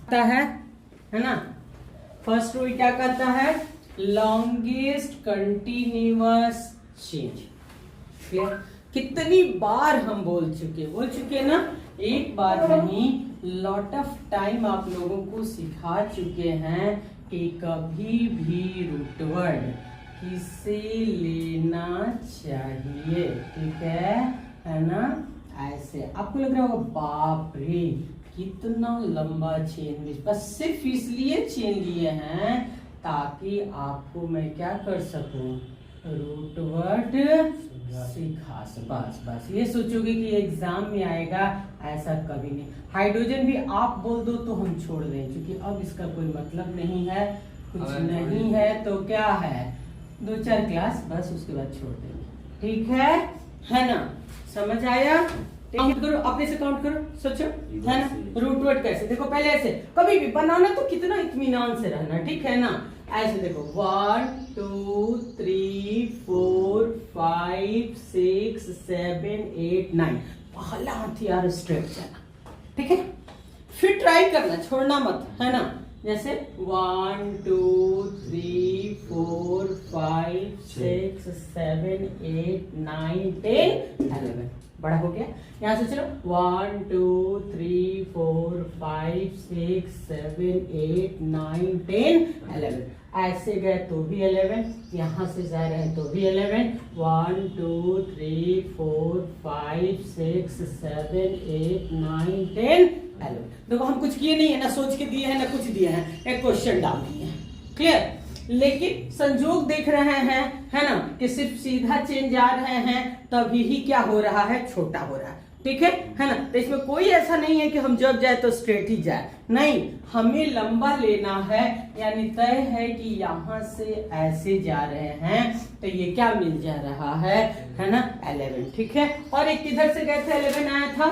है ना। First rule क्या कहता है, लॉन्गेस्ट कंटिन्यूअस चेंज। क्लियर? कितनी बार हम बोल चुके ना, एक बार नहीं, लॉट ऑफ टाइम आप लोगों को सिखा चुके हैं कि कभी भी रूट वर्ड किसे लेना चाहिए। ठीक है ना। ऐसे आपको लग रहा होगा बाप रे कितना लंबा चेन, बस सिर्फ इसलिए चेन लिए हैं ताकि आपको मैं क्या कर सकूं, रूट वर्ड सिखा। बस ये सोचोगे कि एग्जाम में आएगा, ऐसा कभी नहीं। हाइड्रोजन भी आप बोल दो तो हम छोड़ दें, क्योंकि अब इसका कोई मतलब नहीं है, कुछ नहीं है तो क्या है, 2-4 क्लास बस, उसके बाद छोड़ देंगे। ठीक है ना। समझ आया? काउंट करो, अपने से काउंट करो, सोचो, है ना। रूट वर्ड कैसे, देखो पहले ऐसे कभी भी बनाना तो कितना इत्मीनान से रहना, ठीक है ना। ऐसे देखो 1 2 3 4 5 6 7 8 9, पहला हथियार स्ट्रेट जाना, ठीक है। फिर ट्राई करना, छोड़ना मत, है ना। जैसे 1 2 3 4 5 6 7 8 9 10 11, बड़ा हो गया। यहाँ से चलो 1 2 3 4 5 6 7 8 9 10 11, ऐसे गए तो भी 11, यहाँ से जा रहे हैं तो भी 11, 1 2 3 4 5 6 7 8 9 10 11। देखो हम कुछ किए नहीं है ना, सोच के दिए हैं ना कुछ दिए हैं, एक क्वेश्चन डाल दिए हैं। क्लियर? लेकिन संजोग देख रहे हैं, है ना, कि सिर्फ सीधा चेंज जा रहे हैं तभी ही क्या हो रहा है, छोटा हो रहा है। ठीक है ना। तो इसमें कोई ऐसा नहीं है कि हम जब जाए तो स्ट्रेट ही जाए, नहीं, हमें लंबा लेना है। यानी तय है कि यहाँ से ऐसे जा रहे हैं तो ये क्या मिल जा रहा है ना, 11। ठीक है। और एक किधर से गए थे, 11 आया था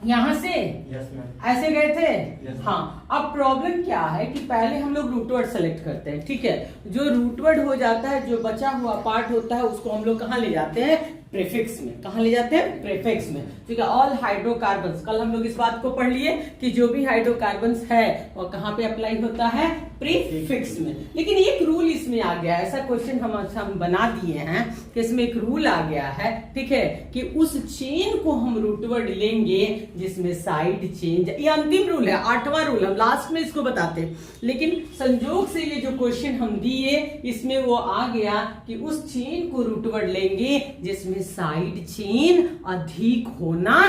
यहाँ से, ऐसे गए थे। हाँ, अब प्रॉब्लम क्या है कि पहले हम लोग रूट वर्ड सेलेक्ट करते हैं, ठीक है। जो रूट वर्ड हो जाता है, जो बचा हुआ पार्ट होता है, उसको हम लोग कहाँ ले जाते हैं, प्रीफिक्स में। कहाँ ले जाते हैं, प्रीफिक्स में। ठीक है। ऑल हाइड्रोकार्बन्स, कल हम लोग इस बात को पढ़ लिए कि जो भी हाइड्रोकार्बन्स है वो कहाँ पे अप्लाई होता है, प्रीफिक्स में। लेकिन एक रूल इसमें आ गया, ऐसा क्वेश्चन हम बना दिए हैं कि इसमें एक रूल आ गया है, ठीक है, कि उस चेन को हम रूट वर्ड लेंगे जिसमें साइड चेंज, ये अंतिम रूल है, 8वां रूल, हम लास्ट में इसको बताते हैं। लेकिन संजोग से ये जो क्वेश्चन हम दिए इसमें वो आ गया कि उस चेन को रूट वर्ड लेंगे जिसमें साइड चेन अधिक होना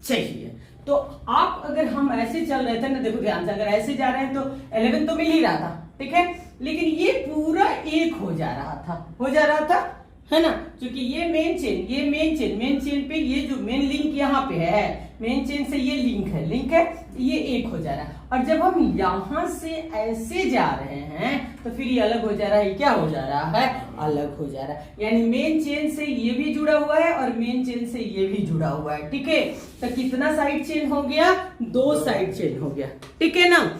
चाहिए। तो आप अगर हम ऐसे चल रहे थे ना, देखो ध्यान से, अगर ऐसे जा रहे हैं तो 11 तो मिल ही रहा था, ठीक है। लेकिन ये पूरा एक हो जा रहा था, है ना, क्योंकि ये मेन चेन पे ये जो मेन लिंक यहाँ पे है, मेन चेन से ये लिंक है, ये एक हो जा रहा है। और जब हम यहाँ से ऐसे जा रहे हैं तो फिर ये अलग हो जा रहा है, क्या हो जा रहा है, अलग हो जा रहा है। यानी मेन चेन से ये भी जुड़ा हुआ है और मेन चेन से ये भी जुड़ा हुआ है, ठीक है। तो कितना साइड चेन हो गया, 2 साइड चेन हो गया, ठीक है ना।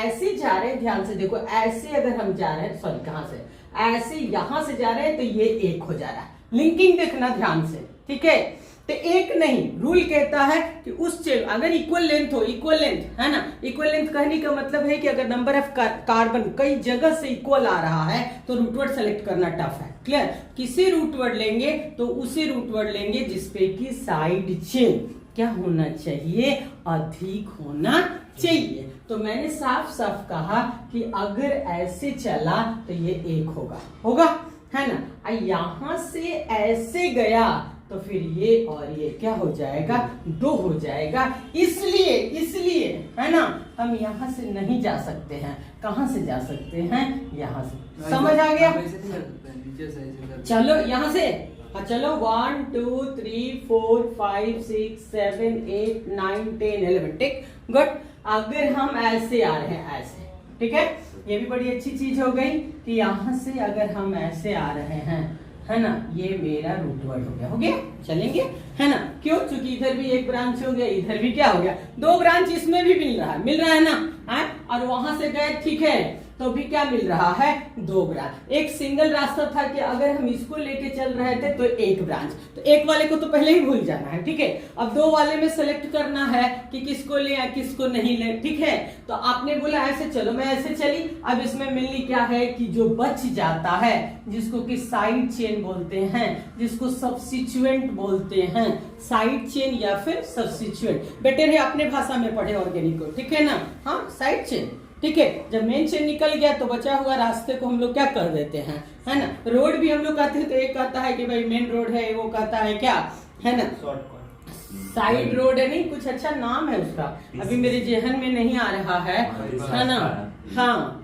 ऐसे जा रहे हैं, ध्यान से देखो, ऐसे अगर हम जा रहे हैं, सॉरी कहां से, ऐसे यहां से जा रहे हैं तो ये एक हो जा रहा है। लिंकिंग देखना ध्यान से, ठीक है। तो एक नहीं, रूल कहता है कि उस चेन अगर इक्वल लेंथ हो, इक्वल लेंथ, है ना, इक्वल लेंथ कहने का मतलब है कि अगर नंबर ऑफ कार्बन कई जगह से इक्वल आ रहा है तो रूट वर्ड सेलेक्ट करना टफ है। क्लियर? किसी रूट वर्ड लेंगे तो उसी रूट वर्ड लेंगे जिसपे की साइड चेन क्या होना चाहिए, अधिक होना चाहिए। तो मैंने साफ साफ कहा कि अगर ऐसे चला तो ये एक होगा, है ना। यहां से ऐसे गया तो फिर ये और ये क्या हो जाएगा, 2 हो जाएगा। इसलिए है ना, हम यहाँ से नहीं जा सकते हैं। कहां से जा सकते हैं, यहाँ से। समझ आ गया? चलो यहाँ से, हाँ चलो 1 2 3 4 5 6 7 8 9 10 11, ठीक, गुड। अगर हम ऐसे आ रहे हैं, ऐसे, ठीक है, ये भी बड़ी अच्छी चीज हो गई कि यहाँ से अगर हम ऐसे आ रहे हैं, है ना, ये मेरा रूट वर्ड हो गया, चलेंगे, है ना। क्यों? क्योंकि इधर भी एक ब्रांच हो गया, इधर भी क्या हो गया, 2 ब्रांच इसमें भी मिल रहा है ना, है? और वहां से गए, ठीक है, तो भी क्या मिल रहा है, 2 ब्रांच। एक सिंगल रास्ता था कि अगर हम इसको लेके चल रहे थे तो 1 ब्रांच, तो एक वाले को तो पहले ही भूल जाना है, ठीक है। अब 2 वाले में सेलेक्ट करना है कि किसको ले या किसको नहीं ले, ठीक है। तो आपने बोला ऐसे चलो, मैं ऐसे चली। अब इसमें मेनली क्या है कि जो बच जाता है, जिसको कि साइड चेन बोलते हैं, जिसको सब्स्टिट्यूएंट बोलते हैं, साइड चेन या फिर सब्स्टिट्यूएंट, बेटर है अपने भाषा में पढ़े ऑर्गेनिक को, ठीक है ना। हाँ, साइड चेन, ठीक है। जब मेन चेन निकल गया तो बचा हुआ रास्ते को हम लोग क्या कर देते हैं, है ना। रोड भी हम लोग कहते हैं तो एक कहता है कि भाई मेन रोड है, वो कहता है क्या, है ना, साइड रोड है, नहीं कुछ अच्छा नाम है उसका, अभी मेरे जेहन में नहीं आ रहा है ना। हाँ,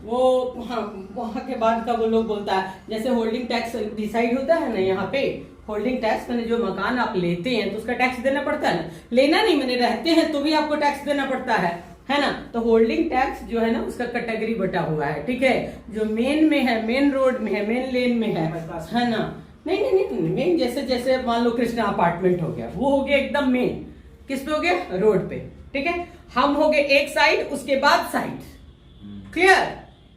वो हाँ, वहां के बाद का वो लोग बोलता है, जैसे होल्डिंग टैक्स डिसाइड होता है ना यहाँ पे, होल्डिंग टैक्स मैंने जो मकान आप लेते हैं तो उसका टैक्स देना पड़ता है ना, लेना नहीं मैंने रहते हैं तो भी आपको टैक्स देना पड़ता है ना। तो होल्डिंग टैक्स जो है ना उसका कैटेगरी बटा हुआ है, ठीक है। जो मेन में है, मेन रोड में है, मेन लेन में है ना। नहीं, मेन जैसे जैसे मान लो कृष्णा अपार्टमेंट हो गया, वो हो गया एकदम मेन, किस पे हो गया, रोड पे, ठीक है। हम हो गए एक साइड, उसके बाद साइड, क्लियर,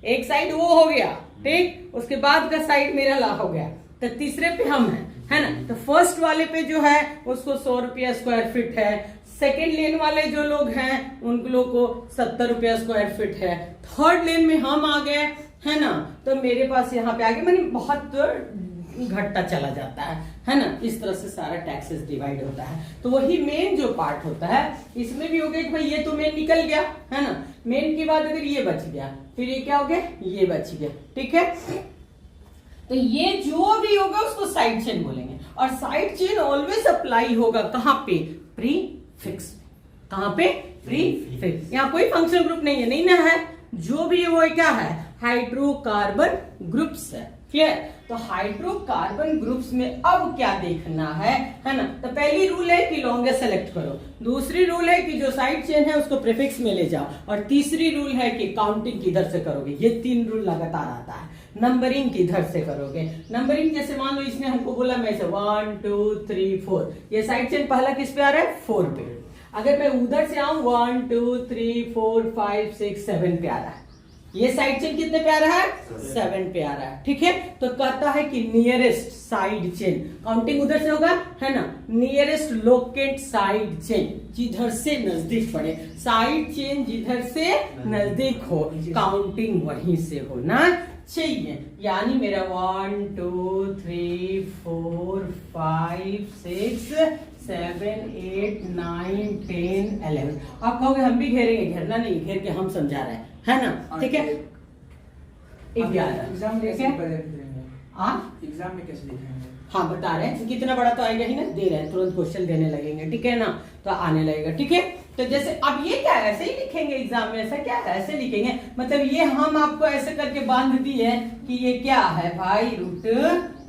एक साइड वो हो गया, ठीक, उसके बाद का साइड मेरा ला हो गया, तो तीसरे पे हम है ना। तो फर्स्ट वाले पे जो है उसको 100 रुपया स्क्वायर फीट है, सेकेंड लेन वाले जो लोग हैं उन लोग को 70 रुपया स्क्वायर फीट है, थर्ड लेन में हम आ गए, है ना। तो मेरे पास यहाँ पे आगे मैंने बहुत घटता चला जाता है ना। इस तरह से सारा टैक्सेस डिवाइड होता है। तो वही मेन जो पार्ट होता है, इसमें भी हो गया कि भाई ये तो मेन निकल गया, है ना। मेन के बाद अगर ये बच गया, फिर ये क्या हो गया, ये बच गया, ठीक है। तो ये जो भी होगा उसको साइड चेन बोलेंगे, और साइड चेन ऑलवेज अप्लाई होगा कहाँ पे, प्रीफिक्स। कहाँ पे, प्रीफिक्स। यहाँ कोई फंक्शनल ग्रुप नहीं है, नहीं ना है, जो भी है वो क्या है, हाइड्रोकार्बन ग्रुप्स है, क्लियर। तो हाइड्रोकार्बन ग्रुप्स में अब क्या देखना है ना। तो पहली रूल है कि लॉन्गेस्ट सेलेक्ट करो, दूसरी रूल है कि जो साइड चेन है उसको प्रीफिक्स में ले जाओ, और तीसरी रूल है कि काउंटिंग किधर से करोगे। ये 3 रूल लगातार आता है। नंबरिंग किधर से करोगे, नंबरिंग जैसे मान लो इसने हमको बोला मैं 1 2 3 4, ये साइड चेन पहला किस पे आ रहा है, 4 पे। अगर मैं उधर से आऊं 1 2 3 4 5 6 7 पे आ रहा है, ये साइड चेन कितने पे आ रहा है, 7 पे आ रहा है, ठीक है। तो कहता है कि नियरेस्ट साइड चेन, काउंटिंग उधर से होगा, है ना। नियरेस्ट लोकेट साइड चेन, जिधर से नजदीक पड़े, साइड चेन जिधर से नजदीक हो, काउंटिंग वहीं से होना चाहिए। यानी मेरा 1 2 3 4 5 6 7 8 9 10 11। आप कहोगे हम भी घेरेंगे, घेरना नहीं, घेर के हम समझा रहे हैं, है ना, ठीक है। 11 एग्जाम में कैसे लिखेंगे? हाँ बता रहे हैं, कितना बड़ा तो आएगा ही ना, दे रहे हैं तुरंत क्वेश्चन देने लगेंगे, ठीक है ना, तो आने लगेगा, ठीक है। तो जैसे अब ये क्या है, ऐसे ही लिखेंगे एग्जाम में, ऐसा क्या है, ऐसे लिखेंगे, मतलब ये हम आपको ऐसे करके बांध दिए कि ये क्या है भाई, रूट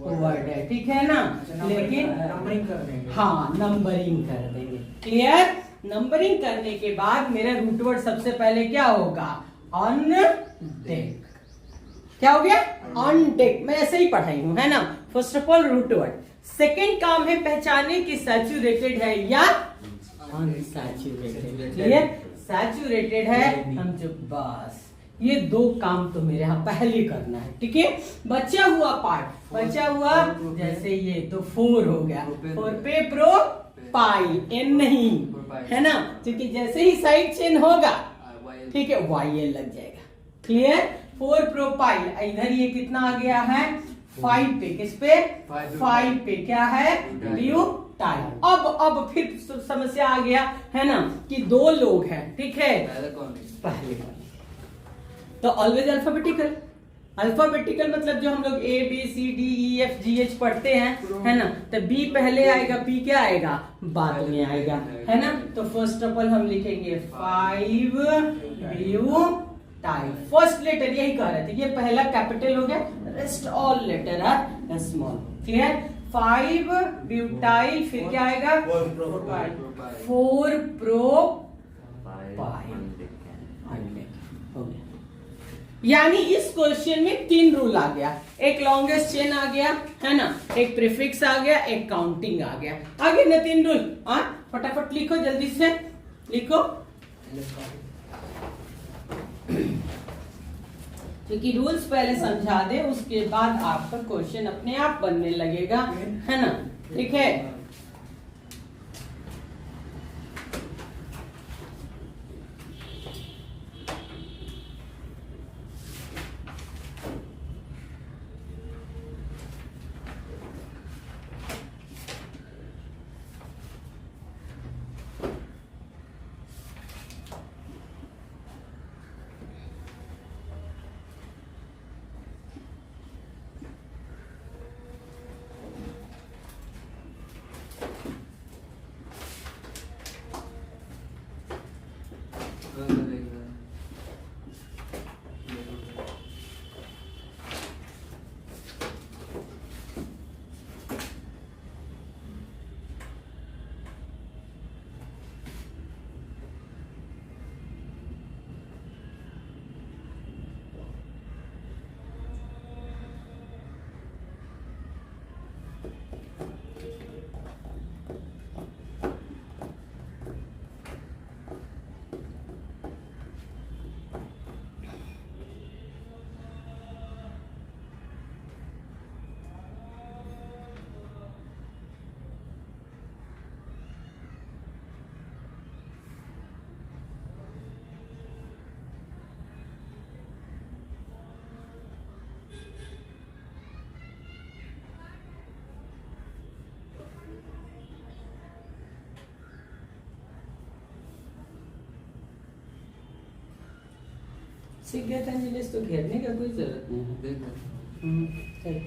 वर्ड है, ठीक है ना। लेकिन नंबरिंग कर देंगे, हाँ नंबरिंग कर देंगे, क्लियर। नंबरिंग करने के बाद मेरा रूट वर्ड सबसे पहले क्या होगा, ऑन डेक। क्या हो गया, ऑन डेक। मैं ऐसे ही पढ़ाई हूं, है ना। First of all root word, second काम है पहचाने कि सैचुरेटेड है या अनसैचुरेटेड, क्लियर। सैचुरेटेड है हम जो, बस ये 2 काम तो मेरे यहाँ पहले करना है, ठीक है। बचा हुआ पार्ट, बचा हुआ जैसे ये तो 4 हो गया, 4 पे प्रोपाइल, एन नहीं, है ना, क्योंकि जैसे ही साइड चेन होगा, ठीक है, YL लग जाएगा, क्लियर। 4 प्रोपाइल, इधर ये कितना आ गया है, 5 पे, किस पे, 5 पे क्या है, ब्यूटाइल। अब फिर समस्या आ गया, है ना, कि 2 लोग हैं, ठीक है, पहले वाले तो ऑलवेज अल्फाबेटिकल। अल्फाबेटिकल मतलब जो हम लोग A B C D E F G H पढ़ते हैं, है ना, तो B पहले आएगा, P क्या आएगा, बाद में आएगा, है ना। तो फर्स्ट ऑफ ऑल हम लिखेंगे 5 ब्यूटाइल। फर्स्ट लेटर यही कह रहे थे, ये पहला कैपिटल हो गया, rest all letter are small, clear. 5 butyl, फिर क्या आएगा, 4 प्रोपाइल, हो गया। यानी इस क्वेश्चन में 3 रूल आ गया, एक लॉन्गेस्ट चेन आ गया, है ना, एक प्रीफिक्स आ गया, एक काउंटिंग आ गया, आगे ना 3 रूल। फटाफट लिखो, जल्दी से लिखो। क्योंकि रूल्स पहले समझा दे, उसके बाद आपका क्वेश्चन अपने आप बनने लगेगा, है ना। ठीक है, सीख गया था इंग्लिश, तो घेरने का कोई जरूरत नहीं है। चल।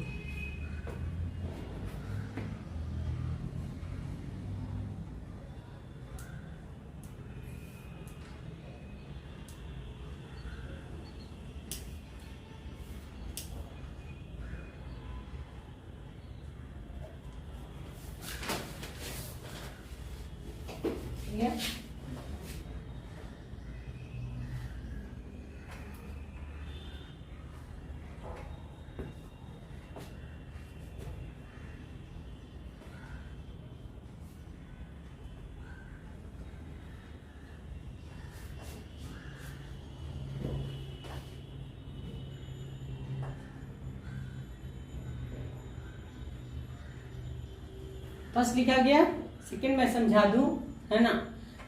फर्स्ट लिखा गया, सेकंड मैं समझा दूं, है ना।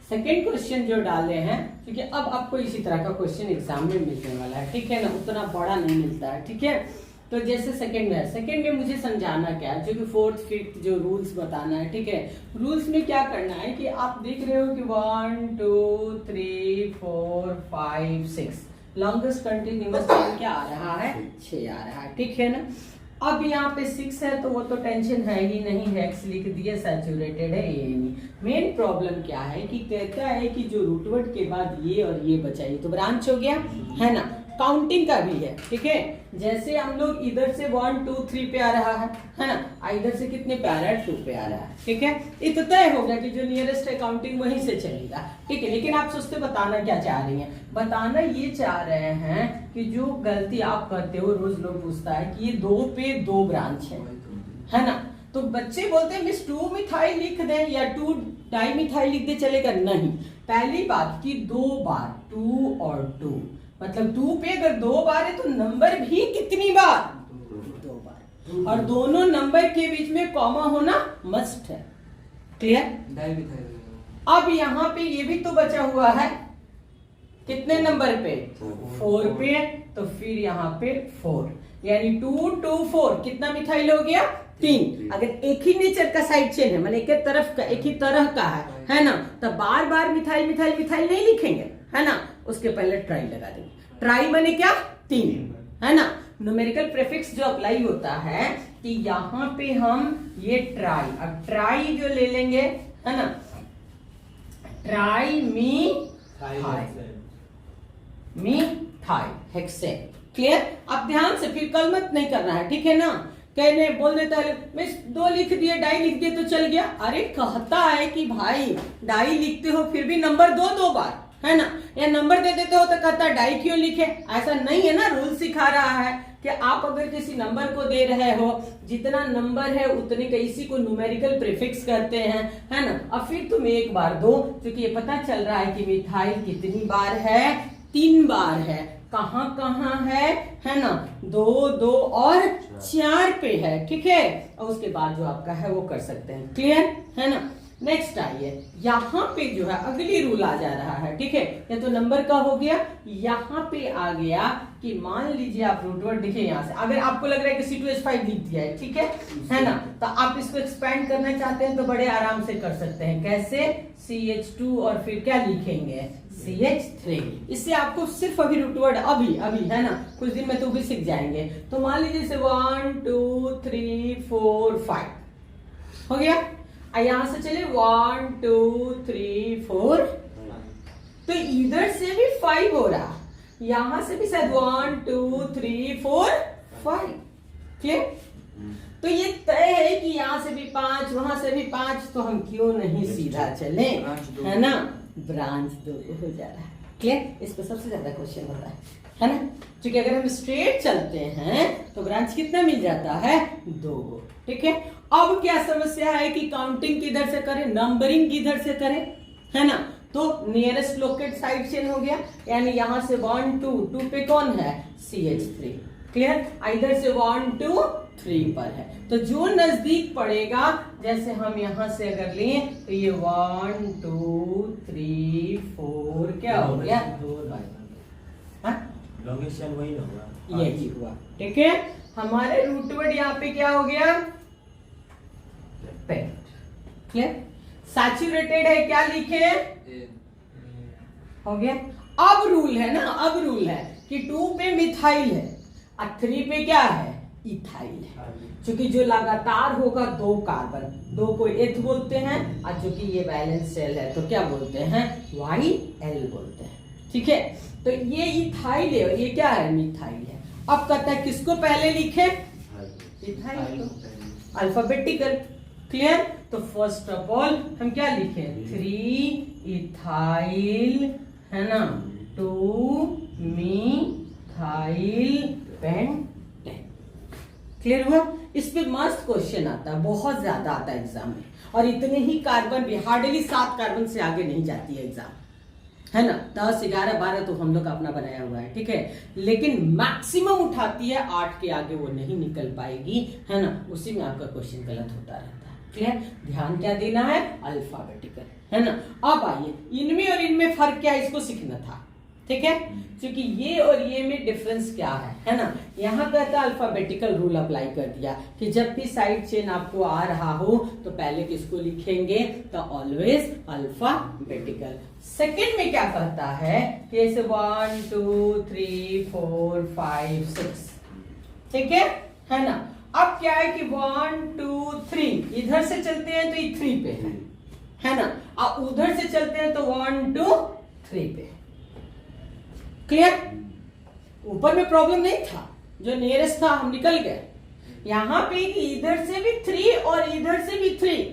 सेकंड क्वेश्चन जो डाले हैं, क्योंकि अब आपको इसी तरह का क्वेश्चन एग्जाम में मिलने वाला है, ठीक है ना, उतना बड़ा नहीं मिलता है, ठीक है। तो जैसे सेकंड में मुझे समझाना क्या है, जो कि फोर्थ फिफ्थ जो रूल्स बताना है, ठीक है। रूल्स में क्या करना है कि आप देख रहे हो कि 1 2 3 4 5 6 लॉन्गेस्ट कंटिन्यूअस चेन क्या आ रहा है, 6 आ रहा है, ठीक है ना। अब यहाँ पे 6 है तो वो तो टेंशन है ही नहीं, हेक्स लिख दिए, सैचुरेटेड है, ये नहीं। मेन प्रॉब्लम क्या है कि कहता है कि जो रूट वर्ड के बाद ये और ये बचा, ये तो ब्रांच हो गया, है ना। काउंटिंग का भी है, ठीक है। जैसे हम लोग इधर से 1 2 3 पे आ रहा है ना, इधर से कितने पे आ रहा है, 2 पे आ रहा है, ठीक है। ये तो तय हो गया कि जो नियरेस्ट है काउंटिंग वहीं से चलेगा, ठीक है। लेकिन आप सोचते बताना क्या चाह रही हैं, बताना ये चाह रहे हैं कि जो गलती आप करते हो, रोज लोग पूछता है कि ये 2 पे 2 ब्रांच है ना। तो बच्चे बोलते हैं मिस 2 मिथाइल लिख दें या 2 डाई मिथाइल लिख दे, चलेगा नहीं। पहली बात कि 2 बार 2 और 2 मतलब 2 पे अगर 2 बार है तो नंबर भी कितनी बार, 2 बार, और दोनों नंबर के बीच में कॉमा होना मस्ट है, क्लियर। अब यहाँ पे ये भी तो बचा हुआ है, कितने नंबर पे, 4 पे, तो फिर यहाँ पे 4, यानी 2 2 4 कितना मिथाइल हो गया, 3। अगर एक ही नेचर का साइड चेन है, मतलब एक तरफ का, एक ही तरह का है ना, तो बार बार मिथाइल मिथाइल मिथाइल नहीं लिखेंगे, है ना। उसके पहले ट्राई लगा देंगे। ट्राई माने क्या, 3, है ना। न्यूमेरिकल प्रीफिक्स जो अप्लाई होता है कि यहाँ पे हम ये ट्राई, अब ट्राई जो ले लेंगे, है ना, ट्राई मिथाइल हेक्सेन, क्लियर। अब ध्यान से फिर कल मत नहीं करना है, ठीक है ना। कहने बोल देता है मैं 2 लिख दिए, डाई लिख दिए तो चल गया। अरे कहता है कि भाई डाई लिखते हो फिर भी नंबर 2 बार, है ना, या नंबर दे देते हो तो कहता है डाई क्यों लिखे, ऐसा नहीं है ना। रूल सिखा रहा है कि आप अगर किसी नंबर को दे रहे हो, जितना नंबर है उतने का, इसी को न्यूमेरिकल प्रीफिक्स कहते हैं, है ना। अब फिर तुम 1 बार दो, क्योंकि ये पता चल रहा है कि मिथाइल कितनी बार है, 3 बार है। कहाँ कहाँ है ना, 2, 2 और 4 पे है, ठीक है। और उसके बाद जो आपका है वो कर सकते हैं, क्लियर है ना। नेक्स्ट आइए, यहाँ पे जो है अगली रूल आ जा रहा है, ठीक है। ये तो नंबर का हो गया। यहाँ पे आ गया कि मान लीजिए आप रूट वर्ड देखिए, यहाँ से अगर आपको लग रहा है कि C2H5 लिख दिया है, ठीक है ना, तो आप इसको एक्सपेंड करना चाहते हैं तो बड़े आराम से कर सकते हैं। कैसे, CH2 और फिर क्या लिखेंगे, CH3। इससे आपको सिर्फ अभी रूट वर्ड अभी है ना, कुछ दिन में तो भी सीख जाएंगे। तो मान लीजिए 1 2 3 4 5 हो गया। यहां से चले 1 2 3 4, तो इधर से भी 5 हो रहा, यहां से भी शायद 1 2 3 4 5, क्लियर। तो ये तय है कि यहां से भी 5, वहां से भी 5, तो हम क्यों नहीं सीधा चले, है ना। ब्रांच 2 हो जा रहा है, क्लियर। इस पर सबसे ज्यादा क्वेश्चन होता है ना, क्योंकि अगर हम स्ट्रेट चलते हैं तो ब्रांच कितना मिल जाता है, 2, ठीक है। अब क्या समस्या है कि काउंटिंग किधर से करें, नंबरिंग किधर से करें, है ना। तो नियरेस्ट लोकेट साइड चेन हो गया, यानी यहां से 1 2 2 पे कौन है, CH3, क्लियर। इधर से 1 2 3 पर है, तो जो नजदीक पड़ेगा, जैसे हम यहां से अगर लें तो ये 1 2 3 4 क्या हो गया, 2 लॉन्गेस्ट चेन वही होगा, यही हुआ, ठीक है। हमारे रूट वर्ड यहाँ पे क्या हो गया, पेंट, क्लियर। सैचुरेटेड है, क्या लिखे, हो गया। अब रूल है ना, अब रूल है कि 2 पे मिथाइल है और 3 पे क्या है, इथाइल है। क्योंकि जो लगातार होगा 2 कार्बन, 2 को एथ बोलते हैं, और चूंकि ये वैलेंस शेल है तो क्या बोलते हैं, YL बोलते हैं, ठीक है। तो ये इथाइल है और ये क्या है, मिथाइल है। अब कहता है किसको पहले लिखे, इथाइल को, अल्फाबेटिकल, क्लियर। तो फर्स्ट ऑफ ऑल हम क्या लिखे, 3 इथाइल, है ना, 2 मिथाइल पेंटेन, क्लियर हुआ। इस पे मस्त क्वेश्चन आता है, बहुत ज्यादा आता है एग्जाम में, और इतने ही कार्बन भी, हार्डली 7 कार्बन से आगे नहीं जाती है एग्जाम, है ना। 10 11 12 तो हम लोग अपना बनाया हुआ है, ठीक है, लेकिन मैक्सिमम उठाती है 8 के आगे वो नहीं निकल पाएगी, है ना। उसी में आपका क्वेश्चन गलत होता रहता है, क्लियर। ध्यान क्या देना है, अल्फाबेटिकल, है ना। अब आइए इनमें और इनमें फर्क क्या है, इसको सीखना था, ठीक है। क्योंकि ये और ये में डिफरेंस क्या है ना। यहाँ कहता है अल्फाबेटिकल रूल अप्लाई कर दिया कि जब भी साइड चेन आपको आ रहा हो तो पहले किसको लिखेंगे, तो ऑलवेज अल्फाबेटिकल। सेकंड में क्या कहता है कि ऐसे 1 2 3 4 5 6, ठीक है ना। अब क्या है कि 1 2 3 इधर से चलते हैं तो ये 3 पे है ना, और उधर से चलते हैं तो 1 2 3 पे, क्लियर। ऊपर में प्रॉब्लम नहीं था, जो नियरेस्ट था हम निकल गए। यहां पे इधर से भी 3 और इधर से भी 3,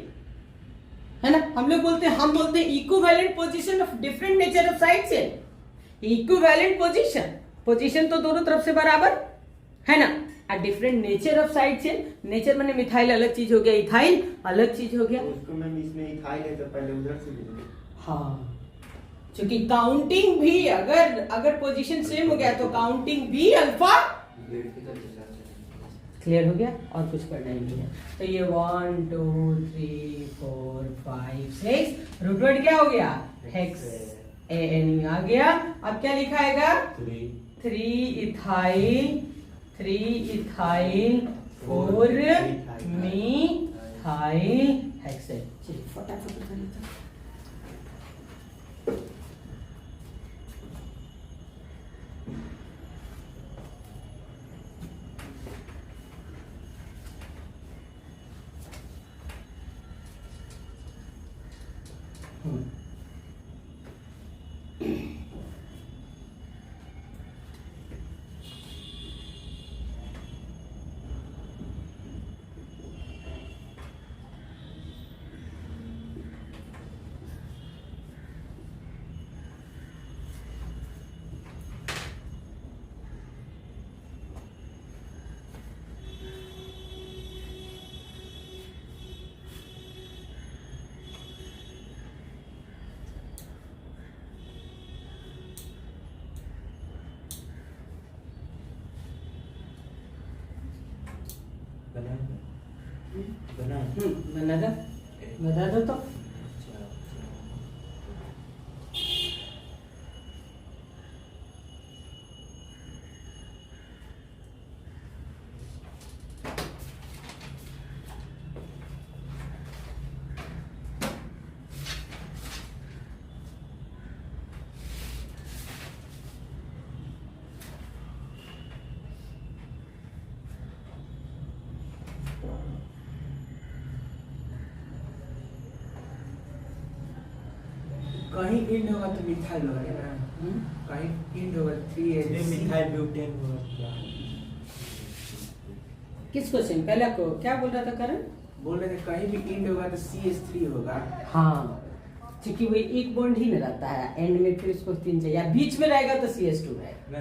है ना। हम बोलते हैं equivalent position of different nature of side chain. Equivalent position तो दोनों तरफ से बराबर, है ना। Different nature of side chain, nature माने मिथाइल अलग चीज हो गया, इथाइल अलग चीज हो गया। उसको मैम इसमें इथाइल है तो पहले उधर से लेंगे, हाँ, क्योंकि काउंटिंग भी अगर पोजीशन सेम हो गया तो काउंटिंग भी अल्फा, क्लियर हो गया, और कुछ करना ही नहीं है। तो ये 1 2 3 4 5 6 रूट वर्ड क्या हो गया, हेक्स एन आ गया। अब क्या लिखाएगा, 3 इथाइल 4 मिथाइल हेक्सेन। चलिए फटाफट कर लेते हैं। बना बना दो, बता दो तो। कहीं इंड होगा तो मिथाइल होगा ना, कहीं इंड होगा 3 मिथाइल ब्यूटेन होगा। किस क्वेश्चन पहला को क्या बोल रहा था करण? बोल रहे थे कहीं भी इंड होगा तो CH3 होगा। हाँ, क्योंकि वो एक बॉन्ड ही में रहता है, एंड में फिर उसको 3 चाहिए, बीच में रहेगा तो CH2 रहेगा,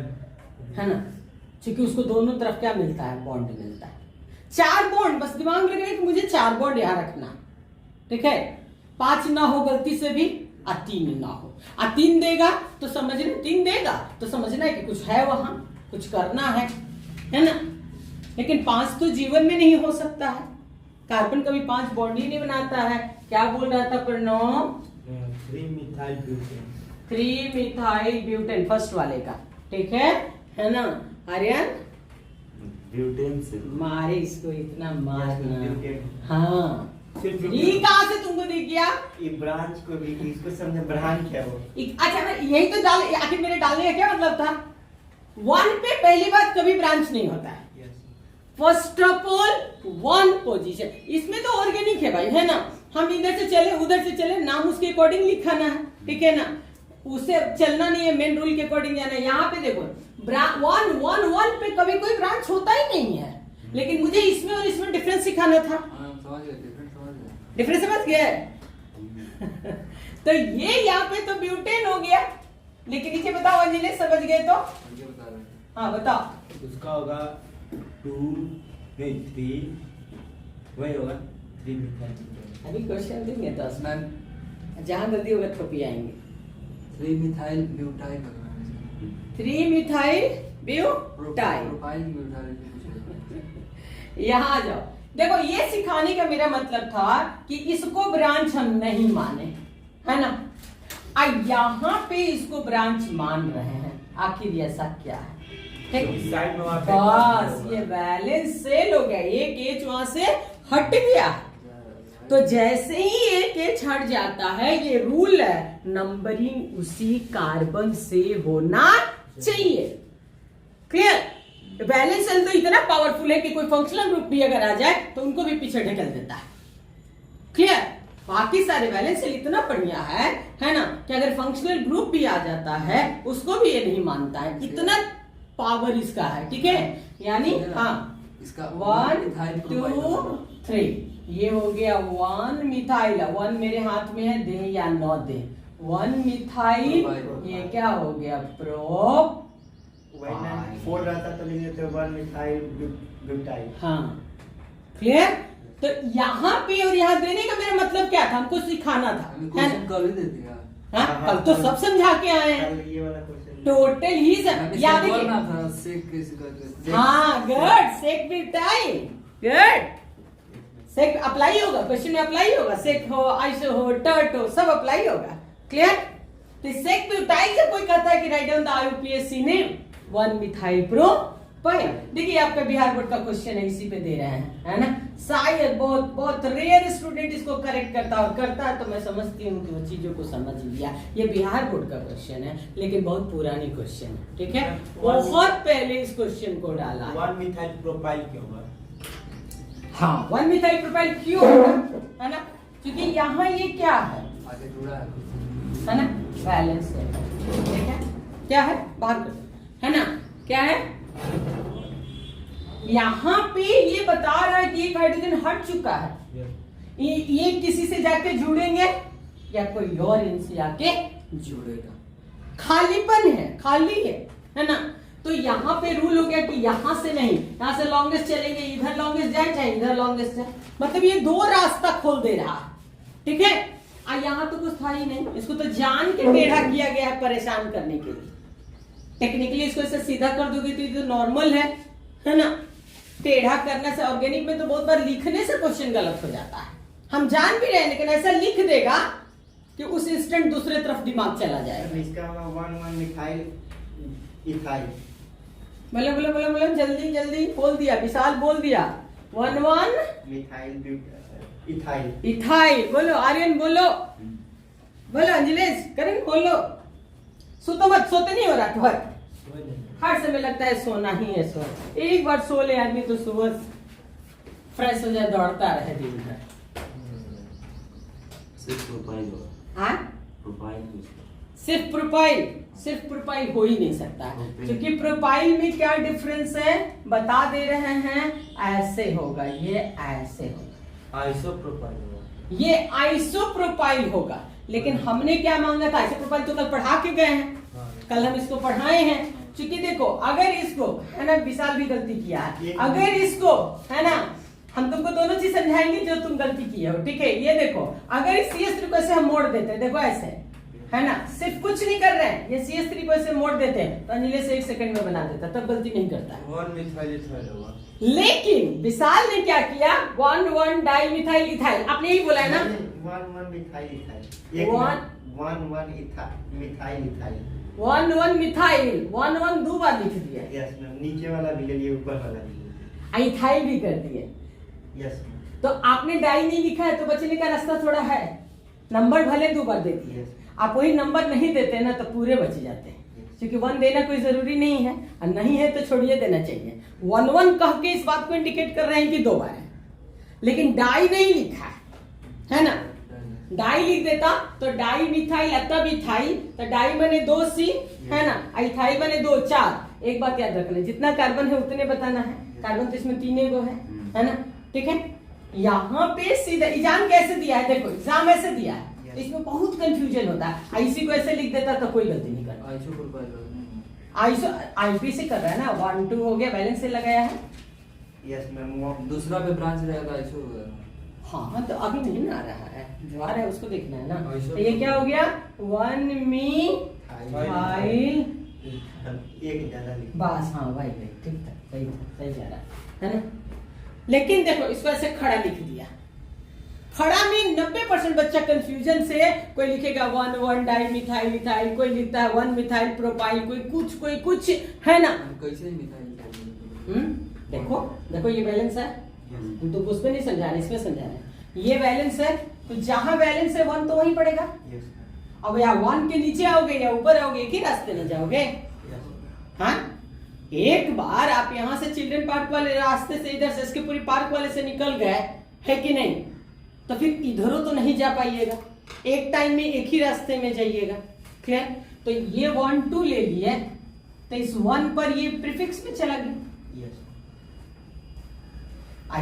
है ना? क्योंकि उसको दोनों तरफ क्या मिलता है? बॉन्ड मिलता है। 4 बॉन्ड, बस दिमाग में रखना कि मुझे 4 बॉन्ड यहाँ रखना, ठीक है? 5 ना हो गलती से भी, 3 ना हो। 3 देगा तो समझना, 3 देगा तो समझना है कि कुछ है वहां, कुछ करना है ना? लेकिन 5 तो जीवन में नहीं हो सकता है, कार्बन कभी 5 बॉन्ड ही नहीं बनाता है। क्या बोल रहा था Pranav? 3 methyl butane. 3 methyl butane, first वाले का, ठीक है ना? आर्यन ब्यूटेन से मारे इसको, इतना मारना। ब्यूटेन। हाँ, सिर्फ ये कहाँ से तुमको दिख गया? ये ब्रांच को भी, इसको समझे ब्रांच क्या हो। अच्छा, मैं यही तो डाल, आखिर मेरे डालने का क्या मतलब था? 1 पे पहली बात कभी ब्रांच नहीं होता है। फर्स्ट ऑफ ऑल 1 पोजीशन, इसमें तो ऑर्गेनिक है भाई, है ना? हम इधर से चले उधर से चले, नाम उसके अकॉर्डिंग लिखाना है, ठीक है ना? उसे चलना नहीं है, मेन रूल के अकॉर्डिंग जाना है। यहाँ पे देखो 1 पे कभी कोई ब्रांच होता ही नहीं है, लेकिन मुझे इसमें और इसमें डिफरेंस सिखाना था। डिफरेंस समझ गया? तो ये यहाँ पे तो ब्यूटेन हो गया, लेकिन नीचे बताओ अंजलि, समझ गए तो? हाँ बताओ। उसका होगा 2 नहीं 3, वही होगा 3 मिथाइल ब्यूटेन। अभी क्वेश्चन देंगे 10 मैम, जहां गलती होगा तो भी आएंगे। 3 मिथाइल ब्यूटाइल 3 मिथाइल ब्यूटाइल। यहाँ आ जाओ, देखो ये सिखाने का मेरा मतलब था कि इसको ब्रांच हम नहीं माने, है ना? यहाँ पे इसको ब्रांच मान रहे हैं, आखिर ऐसा क्या है? ठीक, साइड में वहाँ पे बस ये बैलेंस सेल हो गया, एक H वहां से हट गया। तो जैसे ही एक H हट जाता है, ये रूल है, नंबरिंग उसी कार्बन से होना चाहिए। क्लियर? बैलेंस सेल तो इतना पावरफुल है कि कोई फंक्शनल ग्रुप भी अगर आ जाए तो उनको भी पीछे ढकेल देता है। क्लियर? बाकी सारे बैलेंस सेल इतना बढ़िया है ना, कि अगर फंक्शनल ग्रुप भी आ जाता है उसको भी ये नहीं मानता है, इतना पावर इसका है, ठीक है? यानी हाँ, इसका 1 2 3, ये हो गया 1 मिथाइल। 1 मेरे हाथ में है, दे या न दे। 1 मिथाइल, ये क्या हो गया? प्रो 4 रहता तो लेंगे तो 1 मिथाइल ब्यूटाइल। हाँ, क्लियर? तो यहाँ पे और यहाँ देने का मेरा मतलब क्या था? हमको सिखाना था, है ना? कल ही दे दिया। हाँ, कल तो सब समझा के आए हैं, ये वाला क्वेश्चन टोटल ही याद है। था सेक कैसे करते? हाँ, गुड, सेक ब्यूटाइल, गुड। सेक अप्लाई होगा, क्वेश्चन में अप्लाई होगा, सेक हो, आइसो हो, टर्ट हो, सब अप्लाई होगा। क्लियर? तो सेक ब्यूटाइल से कोई कहता है कि write down the IUPAC name 1 methyl propyl. देखिए आपका बिहार बोर्ड का क्वेश्चन है, इसी पे दे रहे हैं, है ना? शायद बहुत बहुत रेयर स्टूडेंट इसको करेक्ट करता है, तो मैं समझती हूँ कि वो चीजों को समझ लिया। ये बिहार बोर्ड का क्वेश्चन है, लेकिन बहुत पुरानी क्वेश्चन है, ठीक है? बहुत पहले इस क्वेश्चन को डाला है। 1 मिथाइल प्रोपाइल क्यों होगा? हाँ, 1 मिथाइल प्रोपाइल क्यों होगा, है ना? क्योंकि यहाँ ये क्या है, आगे जुड़ा है ना? बैलेंस है, ठीक है? क्या है? बाहर कर, है ना? क्या है? यहाँ पे ये बता रहा है कि एक हाइड्रोजन हट चुका है, ये किसी से जाके जुड़ेंगे या कोई और इनसे जाके जुड़ेगा। खालीपन है, खाली है ना? तो यहाँ पे रूल हो गया कि यहाँ से नहीं, यहाँ से लॉन्गेस्ट चलेंगे, इधर लॉन्गेस्ट जाए चाहे इधर लॉन्गेस्ट जाए, मतलब ये 2 रास्ता खोल दे रहा है, ठीक है? यहाँ तो कुछ था ही नहीं, इसको तो जान के टेढ़ा किया गया है परेशान करने के लिए। टेक्निकली इसको ऐसे सीधा कर दोगे तो ये तो नॉर्मल है ना? टेढ़ा करने से, ऑर्गेनिक में तो बहुत बार लिखने से क्वेश्चन गलत हो जाता है, हम जान भी रहे हैं, लेकिन ऐसा लिख देगा कि उस इंस्टेंट दूसरे तरफ दिमाग चला जाएगा। इसका 1 मिथाइल इथाइल। बोलो बोलो बोलो बोलो, जल्दी जल्दी बोल दिया, विशाल बोल दिया। 1 मिथाइल इथाइल। इथाइल बोलो, आर्यन बोलो, बोलो अंजलेश, करें बोलो। सोतो मत, सोते नहीं हो रहा तो हर समय लगता है सोना ही है, सो एक बार सो ले आदमी तो सुबह फ्रेश हो जाए, दौड़ता रहे दिन भर। हाँ? सिर्फ प्रोफाइल हो ही नहीं सकता है, क्योंकि प्रोफाइल में क्या डिफरेंस है बता दे रहे हैं, ऐसे होगा, ये ऐसे होगा, ये आइसोप्रोपाइल होगा। लेकिन हमने क्या मांगा था, आइसोप्रोपाइल तो कल पढ़ा के गए हैं, कल हम इसको पढ़ाए हैं। क्योंकि देखो अगर इसको, है ना, विशाल भी गलती किया है, अगर इसको, है ना, हम तुमको दोनों चीज समझाएंगे जो तुम गलती की हो, ठीक है। ये देखो अगर इस CS3 को ऐसे हम मोड़ देते हैं, देखो ऐसे, है ना, सिर्फ कुछ नहीं कर रहे हैं, ये CS3 को ऐसे मोड़ देते हैं तो अंजलि से 1 सेकंड में बना देता, तब गलती नहीं करता है। 1 मिथाइल इथाइल होगा। लेकिन विशाल ने क्या किया, 1 डाइमिथाइल इथाइल, आपने यही बोला है ना, 1 methyl ethyl, 1 methyl ethyl, 1 methyl, 1 दो बार लिख दिया, यस मैम। नीचे वाला भी ले लिए, ऊपर वाला भी ले लिए, इथाइल भी कर दिए। Yes ma'am. तो आपने डाई नहीं लिखा है तो बचने का रास्ता थोड़ा है, नंबर भले 2 बार दे दिए, आप वही नंबर नहीं देते ना तो पूरे बच जाते हैं, क्योंकि 1 देना कोई जरूरी नहीं है, और नहीं है तो छोड़िए, देना चाहिए। 1 कह के इस बात को इंडिकेट कर रहे हैं कि 2 बार है, लेकिन डाई नहीं लिखा है ना, डाई लिख देता तो डाई मिथाइल तब इथाइल, तो डाई बने 2C, है ना, इथाइल बने 2, 4। एक बात याद रखना, जितना कार्बन है उतने बताना है, कार्बन तो इसमें 3 गो है ना, ठीक है। यहाँ पे सीधा एग्जाम कैसे दिया है, देखो एग्जाम ऐसे दिया है, इसमें बहुत कंफ्यूजन होता है। IC को ऐसे लिख देता तो कोई गलती नहीं करता, आईपी से कर रहा है ना, 1 2 हो गया, बैलेंस से लगाया है। Yes ma'am. दूसरा पे ब्रांच रहेगा आइसो। हाँ तो अभी नहीं ना आ रहा है, जो आ रहा है उसको देखना है ना। आइसो। तो ये क्या हो गया, 1 मिथाइल, एक ज्यादा लिख, बस, हाँ भाई भाई ठीक था, सही जा रहा है ना। लेकिन देखो इसको ऐसे खड़ा लिख दिया, खड़ा में 90% बच्चा कंफ्यूजन से, कोई लिखेगा 1 डाइमिथाइल इथाइल, कोई लिखता है 1 मिथाइल प्रोपाइल, कोई कुछ, है ना। कैसे मिथाइल? देखो देखो ये बैलेंस है, हम तो उसमें नहीं समझा रहे, इसमें समझा रहे हैं। ये बैलेंस है, तो जहां बैलेंस है 1 तो वहीं पड़ेगा। अब या 1 के नीचे आओगे या ऊपर आओगे, एक ही रास्ते में जाओगे। हाँ, एक बार आप यहाँ से चिल्ड्रन पार्क वाले रास्ते से, इधर से इसके पूरी पार्क वाले से निकल गए, है कि नहीं, तो फिर इधरों तो नहीं जा पाइएगा, एक टाइम में एक ही रास्ते में जाइएगा। क्लियर? तो ये 1 2 ले लिए, तो इस 1 पर ये प्रीफिक्स में चला गया,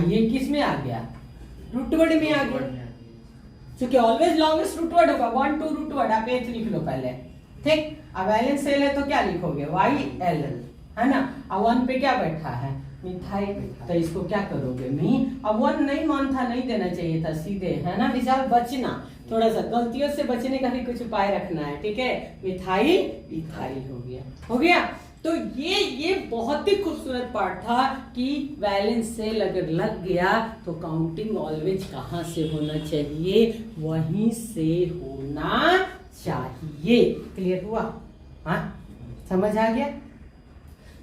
ये किस में आ गया, रूट वर्ड में आ गया, क्योंकि ऑलवेज लॉन्गेस्ट रूट वर्ड होगा 1 2 रूट वर्ड, आप एक लिख लो पहले, ठीक। अब बैलेंस सेल है तो क्या लिखोगे, YL, है ना। अब 1 पे क्या बैठा है, मिथाइल, तो इसको क्या करोगे, मी। अब 1 नहीं मान था, नहीं देना चाहिए था सीधे, है ना विशाल, बचना, थोड़ा सा गलतियों से बचने का भी कुछ उपाय रखना है, ठीक है। मिथाइल इथाइल हो गया। तो ये बहुत ही खूबसूरत पार्ट था कि बैलेंस सेल अगर लग गया तो काउंटिंग ऑलवेज कहां से होना चाहिए, वहीं से होना चाहिए। क्लियर हुआ? हाँ, समझ आ गया?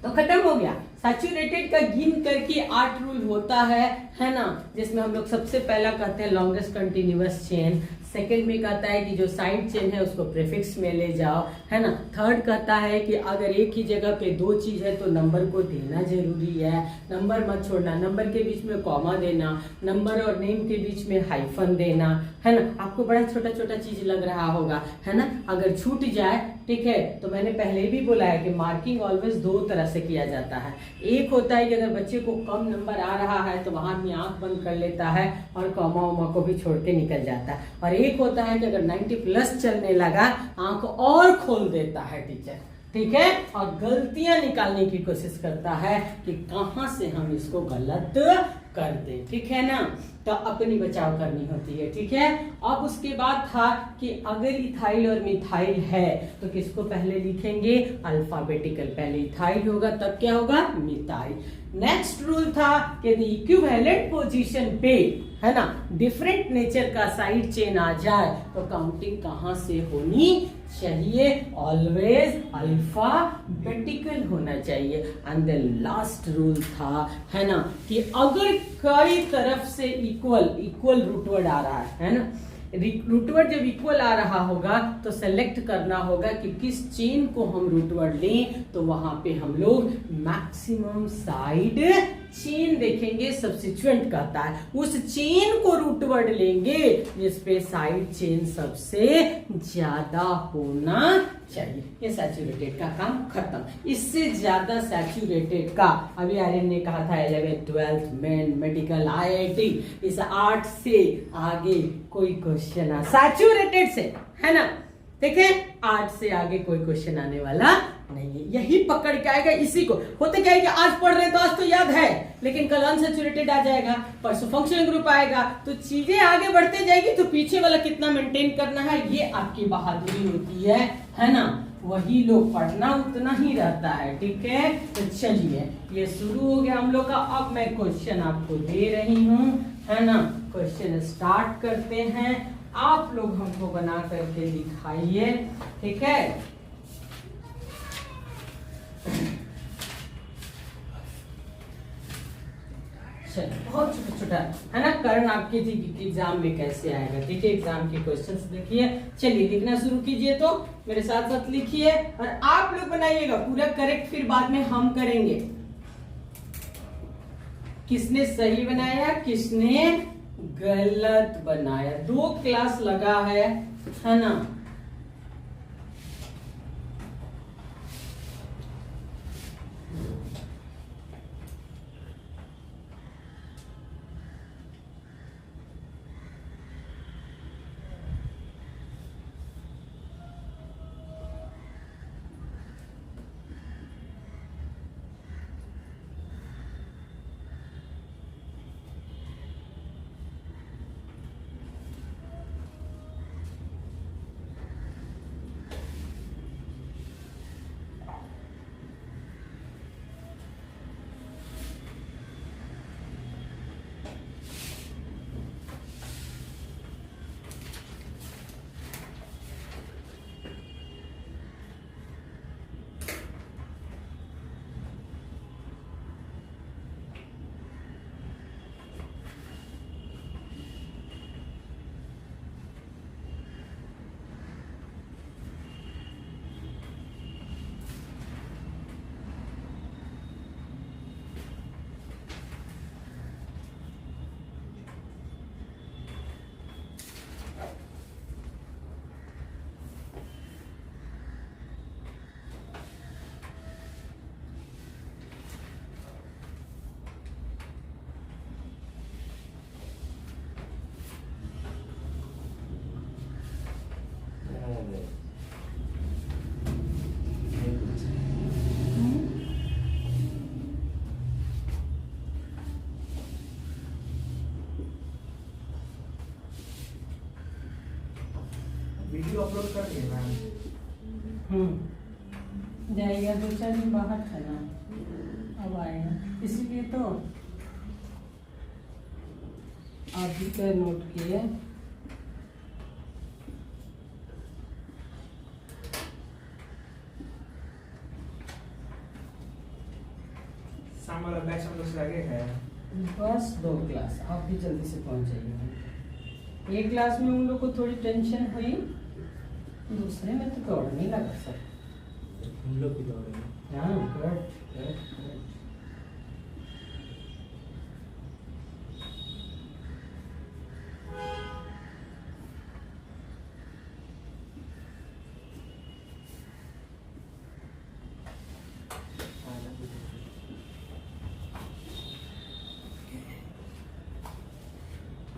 तो खत्म हो गया। सैचुरेटेड का गिन करके 8 रूल होता है ना, जिसमें हम लोग सबसे पहला कहते हैं लॉन्गेस्ट कंटिन्यूअस चेन, सेकंड में कहता है कि जो साइड चेन है उसको प्रीफिक्स में ले जाओ, है ना। थर्ड कहता है कि अगर एक ही जगह पे 2 चीज है तो नंबर को देना जरूरी है, नंबर मत छोड़ना, नंबर के बीच में कॉमा देना, नंबर और नेम के बीच में हाइफन देना, है ना। आपको बड़ा छोटा छोटा चीज लग रहा होगा, है ना, अगर छूट जाए, ठीक है, तो मैंने पहले भी बोला है कि मार्किंग ऑलवेज 2 तरह से किया जाता है। एक होता है कि अगर बच्चे को कम नंबर आ रहा है तो वहां अपनी आंख बंद कर लेता है और कॉमा उमा को भी छोड़ के निकल जाता है, और एक होता है कि अगर 90+ चलने लगा आंख और खोल देता है टीचर, ठीक है, और गलतियां निकालने की कोशिश करता है कि कहां से हम इसको गलत कर दें, ठीक है ना। तो अपनी बचाव करनी होती है, ठीक है। अब उसके बाद था कि अगर इथाइल और मिथाइल है तो किसको पहले लिखेंगे, अल्फाबेटिकल, पहले इथाइल होगा तब क्या होगा, मिथाइल। नेक्स्ट रूल था कि इक्विवेलेंट पोजीशन पे, है ना, डिफरेंट नेचर का साइड चेन आ जाए तो काउंटिंग कहां से होनी चाहिए, ऑलवेज अल्फाबेटिकल होना चाहिए। एंड द लास्ट रूल था, है ना, कि अगर कई तरफ से इक्वल रूट वर्ड आ रहा है ना, रूट वर्ड जब इक्वल आ रहा होगा तो सेलेक्ट करना होगा कि किस चेन को हम रूट वर्ड लें, तो वहां पे हम लोग मैक्सिमम साइड चेन देखेंगे, सब्स्टिट्यूएंट कहता है, उस चेन को रूट वर्ड लेंगे जिसपे साइड चेन सबसे ज्यादा होना चाहिए। ये सैचुरेटेड का काम खत्म। इससे ज्यादा सैचुरेटेड का अभी आर्यन ने कहा था 11th 12th main medical IIT, इस 8 से आगे कोई क्वेश्चन आ सैचुरेटेड से, है ना, ठीक है, 8 से आगे कोई क्वेश्चन आने वाला नहीं है। यही पकड़ के आएगा इसी को। होते क्या है कि आज पढ़ रहे हैं तो आज तो याद है, लेकिन कल अनसैचुरेटेड आ जाएगा, परसों फंक्शनल ग्रुप आएगा, तो चीजें आगे बढ़ते जाएगी, तो पीछे वाला कितना मेंटेन करना है ये आपकी बहादुरी होती है ना। वही लोग पढ़ना उतना ही रहता है, ठीक है। तो चलिए ये शुरू हो गया हम लोग का। अब मैं क्वेश्चन आपको दे रही हूँ, है ना, क्वेश्चन स्टार्ट करते हैं। आप लोग हमको बना करके दिखाइए, ठीक है। बहुत छोटा छोटा है ना, करण आपके एग्जाम में कैसे आएगा, ठीक है। एग्जाम के क्वेश्चंस देखिए, चलिए लिखना शुरू कीजिए, तो मेरे साथ साथ लिखिए और आप लोग बनाइएगा पूरा करेक्ट, फिर बाद में हम करेंगे। किसने सही बनाया, किसने गलत बनाया, 2 क्लास लगा है ना। वीडियो अपलोड कर दिए मैम। जाएगा, 2-4 दिन बाहर था ना, अब आएगा, इसीलिए तो आप भी क्या नोट किए। शाम वाला बैच हम लोग से आगे है। बस 2 क्लास, आप भी जल्दी से पहुंच जाइए। एक क्लास में उन लोग को थोड़ी टेंशन हुई, दूसरे में तो दौड़ने लगा सर। हम लोग भी दौड़ेंगे। हाँ, गुड।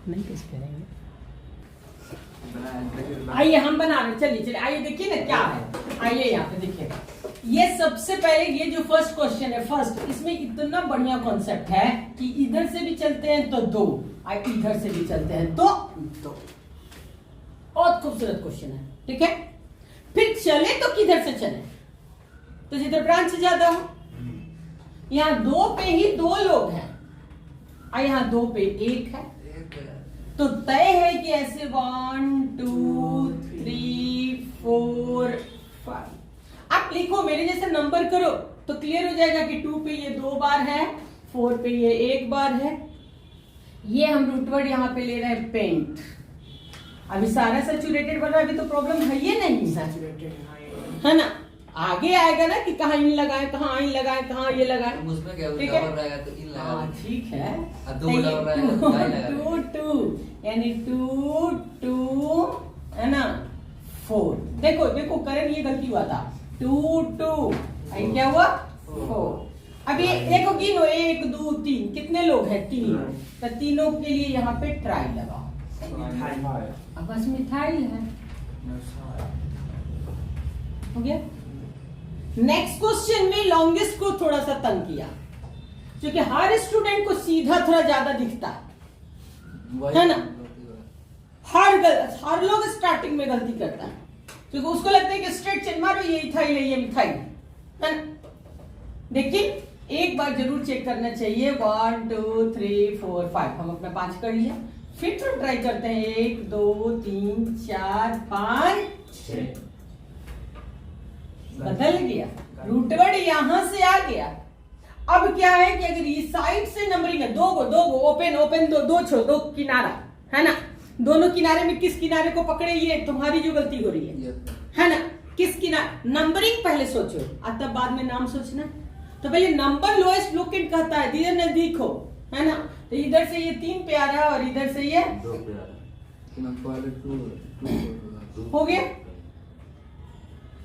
नहीं किस करेंगे, आइए हम बना रहे, चलिए चलिए, आइए देखिए ना क्या है, आइए यहाँ पे देखिए, ये सबसे पहले ये जो फर्स्ट क्वेश्चन है, फर्स्ट इसमें इतना बढ़िया कॉन्सेप्ट है कि इधर से भी चलते हैं तो 2 और इधर से भी चलते हैं तो 2। बहुत खूबसूरत क्वेश्चन है, ठीक है। फिर चले तो किधर से चले, तो जिधर ब्रांच ज्यादा हो। यहाँ 2 पे ही 2 लोग हैं और यहाँ 2 पे 1 है, तो तय है कि ऐसे 1 2 3 4 5 आप लिखो, मेरे जैसे नंबर करो तो क्लियर हो जाएगा कि 2 पे ये 2 बार है, 4 पे ये 1 बार है। ये हम रूट वर्ड यहाँ पे ले रहे हैं पेंट। अभी सारा सैचुरेटेड बन रहा है, अभी तो प्रॉब्लम है ये नहीं सैचुरेटेड है ना। आगे आएगा ना कि कहाँ इन लगाए, कहाँ इन लगाए, कहाँ ये लगाए, उसमें क्या ठीक है। रहेगा तो इन लगा। हाँ ठीक है। अब 2 डबल रहेगा तो ढाई लगा। 2 2 यानी 2 2 है ना 4। देखो देखो करण, ये गलती हुआ था। 2 2 क्या हुआ 4। अब ये देखो गिनो 1 2 3 कितने लोग हैं 3, तो तीनों के लिए यहाँ पे ट्राई लगाओ। अब बस मिथाइल है, हो गया। नेक्स्ट क्वेश्चन में लॉन्गेस्ट को थोड़ा सा तंग किया, क्योंकि हर स्टूडेंट को सीधा थोड़ा ज्यादा दिखता है ना। हर लोग स्टार्टिंग में गलती करता है, क्योंकि उसको लगता है कि स्ट्रेट चेन मारो, ये इथाइल है, ये मिथाइल है ना। लेकिन एक बार जरूर चेक करना चाहिए। 1 2 3 4 5 हम अपना 5 कर लिया, फिर तो ट्राई करते हैं 1 2 3 4 5 6। बदल गया, रूट वर्ड यहां से आ गया। अब क्या है कि अगर इस साइड से नंबरिंग है, 2 गो ओपन ओपन 2 छोड़ 2 किनारा है ना, दोनों किनारे में किस किनारे को पकड़े, ये तुम्हारी जो गलती हो रही है ना। किस किनारे नंबरिंग पहले सोचो और तब बाद में नाम सोचना। तो पहले नंबर लोएस्ट लोकेट कहता है, इधर नजदीक हो है ना, तो इधर से ये 3 पे आ रहा है और इधर से ये 2 पे आ रहा है। हो गया।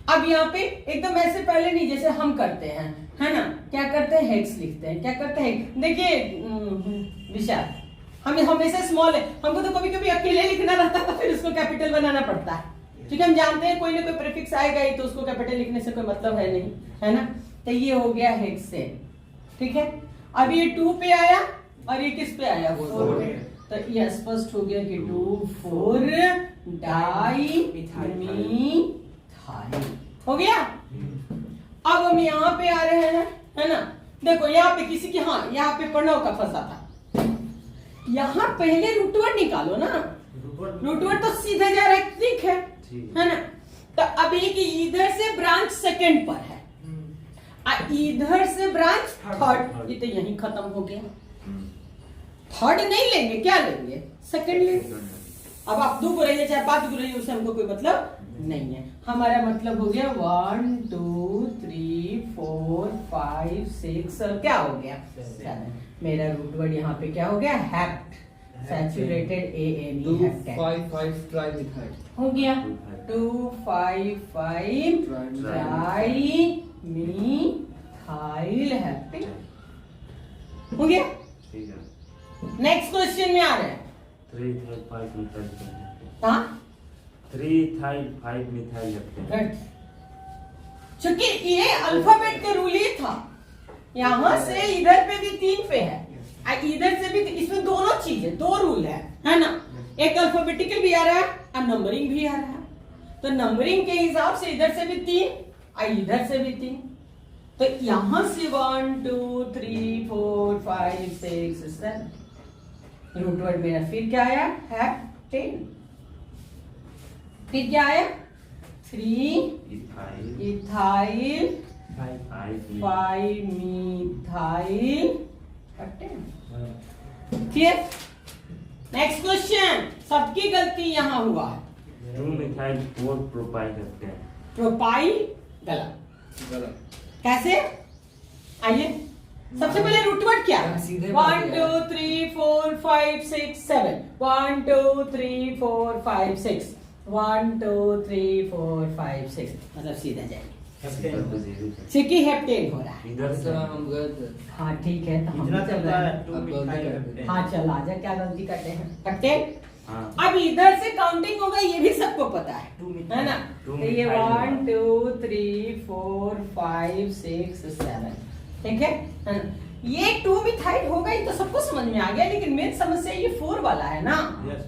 अब यहाँ पे एकदम ऐसे पहले नहीं जैसे हम करते हैं है ना, क्या करते हैं हेक्स लिखते हैं, क्या करते हैं। देखिए विशाल, हमें हमेशा स्मॉल है, हमको तो कभी कभी अकेले लिखना रहता है तो फिर उसको कैपिटल बनाना पड़ता है, क्योंकि हम जानते हैं कोई ना कोई प्रीफिक्स आएगा ही, तो उसको कैपिटल लिखने से कोई मतलब है नहीं है ना। तो ये हो गया हेक्सेन, ठीक है। अब ये 2 पे आया और ये किस पे आया 4 पे, तो ये स्पष्ट हो गया कि 2 4 डाई मिथाइल हो गया। अब हम यहाँ पे आ रहे हैं है ना। देखो यहाँ पे किसी की, हाँ यहाँ पे प्रणव का फंसा था, यहाँ पहले रूट वर्ड निकालो ना। रूट वर्ड तो सीधे जा रहा है, ठीक है ना। तो अभी कि इधर से ब्रांच सेकंड पर है और इधर से ब्रांच थर्ड, ये तो यहीं खत्म हो गया। थर्ड नहीं लेंगे, क्या लेंगे सेकंड लेंगे। अब आप 2 को रहिए चाहे 5 को रहिए, उससे हमको कोई मतलब नहीं है। हमारा मतलब हो गया 1 2 3 4 5 6 और क्या हो गया 7। मेरा रूट वर्ड यहाँ पे क्या हो गया hept, saturated ANE 2 5 5 tri methyl हो गया। 2 5 5 ट्राई मिथाइल हेप्टेन हो गया। ठीक है। नेक्स्ट क्वेश्चन में आ रहे हैं 3 5 मिथाइल। हाँ 3 5 मिथाइल लगते हैं। क्योंकि ये अल्फाबेट का रूल ही था, यहाँ से इधर पे भी 3 पे है और इधर से भी, इसमें दोनों चीजें 2 रूल है ना। एक अल्फाबेटिकल भी आ रहा है और नंबरिंग भी आ रहा है, तो नंबरिंग के हिसाब से इधर से भी 3 और इधर से भी 3, तो यहां से 1 2 3 4 5 6 7। रूट वर्ड मेरा फिर क्या आया हेप्टेन, फिर क्या आया 3 ethyl 5 methyl heptane. Clear. Next question, सबकी गलती यहां हुआ है। 2 मिथाइल 4 प्रोपाइल करते हैं। प्रोपाइल गलत, कैसे आइए। सबसे पहले रूट वर्ड क्या है, 1 2 3 4 5 6 7 1 2 3 4 5 6 1 2 3 4 5 6, मतलब सीधा जाएंगे, क्योंकि हेप्टेन हो रहा है। इधर से हम गए थे। हाँ ठीक है, तो हम इतना चल चल रहे रहा हैं। है 2 मिथाइल हेप्टेन। हाँ चल आजा, क्या गलती करते हैं हेप्टेन। हाँ। अब इधर से काउंटिंग होगा, ये भी सबको पता है, Two methyl- है ना? two तो ये methyl 1 2 3 4 5 6 7, ठीक है ना? ये 2 मिथाइल होगा, ये तो सबको समझ में आ गया, लेकिन मेन समस्या ये 4 वाला है ना। Yes.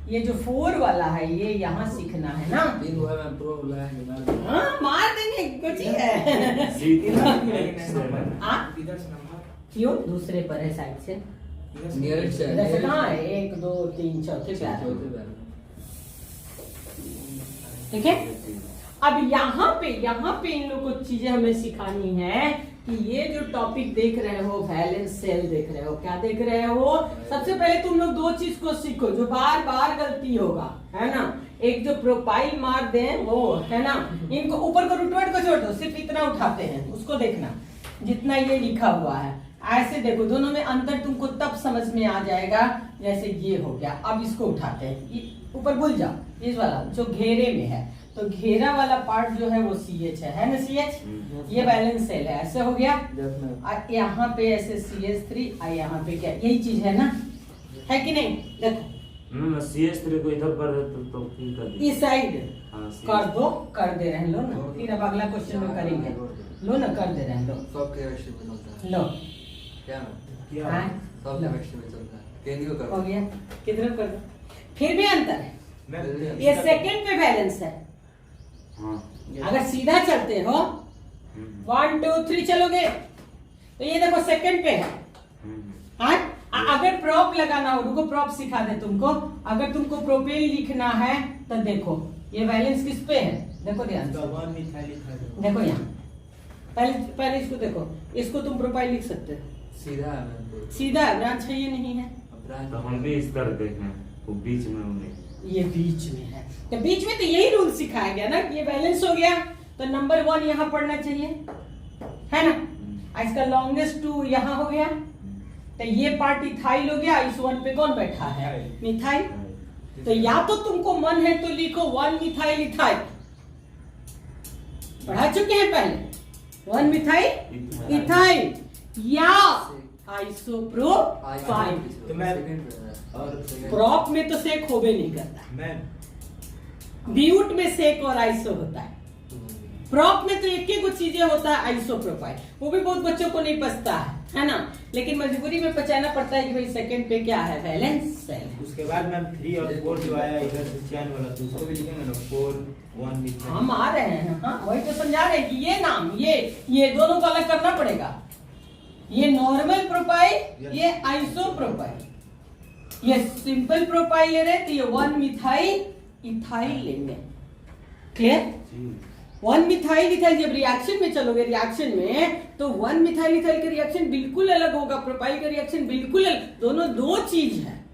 ये जो 4 वाला है, ये यहाँ सीखना है ना। ये वो है मैं प्रो बुलाएंगे ना। हाँ, मार देंगे, कुछ ही है। C3 हाँ? इधर से नंबर क्यों? दूसरे पर है साइड से। इधर से नियरेस्ट है। इधर से कहाँ है? 1 2 3 चौथे पे आ रहा है। चौथे पैर में। ठीक है। अब यहाँ पे इन लोग को चीजें हमें सिखानी है कि ये जो टॉपिक देख रहे हो, वैलेंस सेल देख रहे हो, क्या देख रहे हो? सबसे पहले तुम लोग दो चीज को सीखो जो बार बार गलती होगा, है ना? एक जो प्रोफाइल मार दें वो, है ना? इनको ऊपर को रूट वर्ड को छोड़ दो, सिर्फ इतना उठाते हैं, उसको देखना जितना ये लिखा हुआ है। ऐसे देखो, दोनों में अंतर तुमको तब समझ में आ जाएगा जैसे ये हो गया। अब इसको उठाते हैं, ऊपर भूल जाओ, इस वाला जो घेरे में है, तो घेरा वाला पार्ट जो है वो CH है ना? CH ये बैलेंस सेल है, ऐसे हो गया। और यहाँ पे ऐसे CH3, और यहाँ पे क्या, यही चीज है ना, है कि नहीं? देखो CS3 को इधर कर दे तो फिर कर दे। इस साइड हाँ, CS कर दो, कर दे रहे लो ना, फिर अब अगला क्वेश्चन में करेंगे। लो ना, कर दे रहे लो, सब केमिस्ट्री में चलता है। लो क्या क्या? हाँ? सब केमिस्ट्री में चलता है। केंद्रीय कर हो गया, किधर कर दो, फिर भी अंतर है। मैं ये सेकंड पे बैलेंस है। हाँ। अगर सीधा चलते हो 1 2 3 चलोगे तो ये देखो सेकंड पे है। हाँ? अगर प्रॉप लगाना हो, रुको प्रॉप सिखा दे तुमको। अगर तुमको प्रोपेन लिखना है तो देखो ये बैलेंस किस पे है, देखो ध्यान से, देखो यहाँ पहले इसको देखो, इसको तुम प्रोफाइल लिख सकते हो, सीधा है मैं सीधा है, ब्रांच है, ये नहीं है, तो हम भी इस तरह देखें, वो बीच में उन्हें ये बीच में है। तो बीच में तो यही रूल सिखाया गया ना कि ये बैलेंस हो गया तो नंबर 1 यहाँ पढ़ना चाहिए, है ना? इसका लॉन्गेस्ट 2 यहाँ हो गया, तो ये पार्ट इथाइल हो गया। इस 1 पे कौन बैठा है? मिथाइल। तो या तो तुमको मन है तो लिखो 1 मिथाइल इथाइल, पढ़ा चुके हैं पहले, 1 मिथाइल इथाइल, या आइसोप्रोपाइल। तो मैं और प्रॉप में तो सेक होबे नहीं करता, मैं ब्यूट में सेक और आइसो होता है। प्रॉप में तो एक ही कुछ चीजें होता है, आइसोप्रोपाइल, वो भी बहुत बच्चों को नहीं पचता है ना? लेकिन मजबूरी में पचाना पड़ता है कि भाई सेकंड पे क्या है, बैलेंस सेल है। उसके बाद मैम 3 और 4 जो आया इधर से चैन वाला, तो उसको भी लिखेंगे ना, 4 1 मिथाइल। हम आ रहे हैं, हाँ वही तो समझा रहे हैं कि ये नाम, ये दोनों को अलग करना पड़ेगा। ये नॉर्मल प्रोपाइल, ये आइसोप्रोपाइल। ये सिंपल प्रोपाइल ले रहे तो ये 1 मिथाइल इथाइल लेंगे। क्लियर? 1 मिथाइल इथाइल जब रिएक्शन में चलोगे, रिएक्शन में तो 1 मिथाइल इथाइल का रिएक्शन बिल्कुल अलग होगा, प्रोपाइल का रिएक्शन बिल्कुल अलग, दोनों दो चीज है।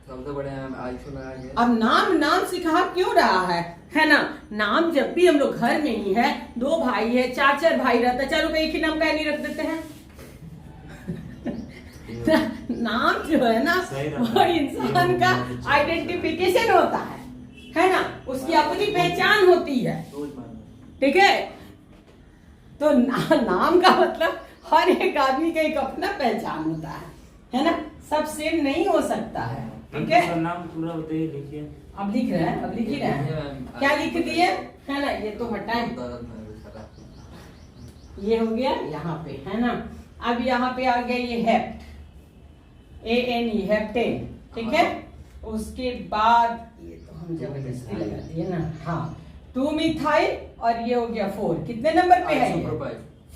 सबसे बड़े आइसो लगा के अब नाम सिखा क्यों रहा है ना? नाम जब भी हम लोग घर में ही है, 2 भाई है, 4 भाई रहता है, चारों का एक ही नाम का नहीं रख देते हैं? नाम जो है ना वो इंसान का आइडेंटिफिकेशन होता है ना? उसकी अपनी पहचान होती है, ठीक है? तो नाम का मतलब हर एक आदमी का एक अपना पहचान होता है ना? सब सेम नहीं हो सकता है, ठीक है? नाम पूरा बताइए, लिखिए। अब लिख रहे हैं, अब लिख ही रहे हैं। क्या लिख दिए, है ना? ये तो हटाएं, ये हो गया यहाँ पे, है ना? अब यहाँ पे आ गया ये हेप्ट, ANE हेप्टेन, ठीक है? उसके बाद ये तो हम जबरदस्ती लगा दिए ना, हाँ 2 मिथाइल, और ये हो गया 4। कितने नंबर पे है ये?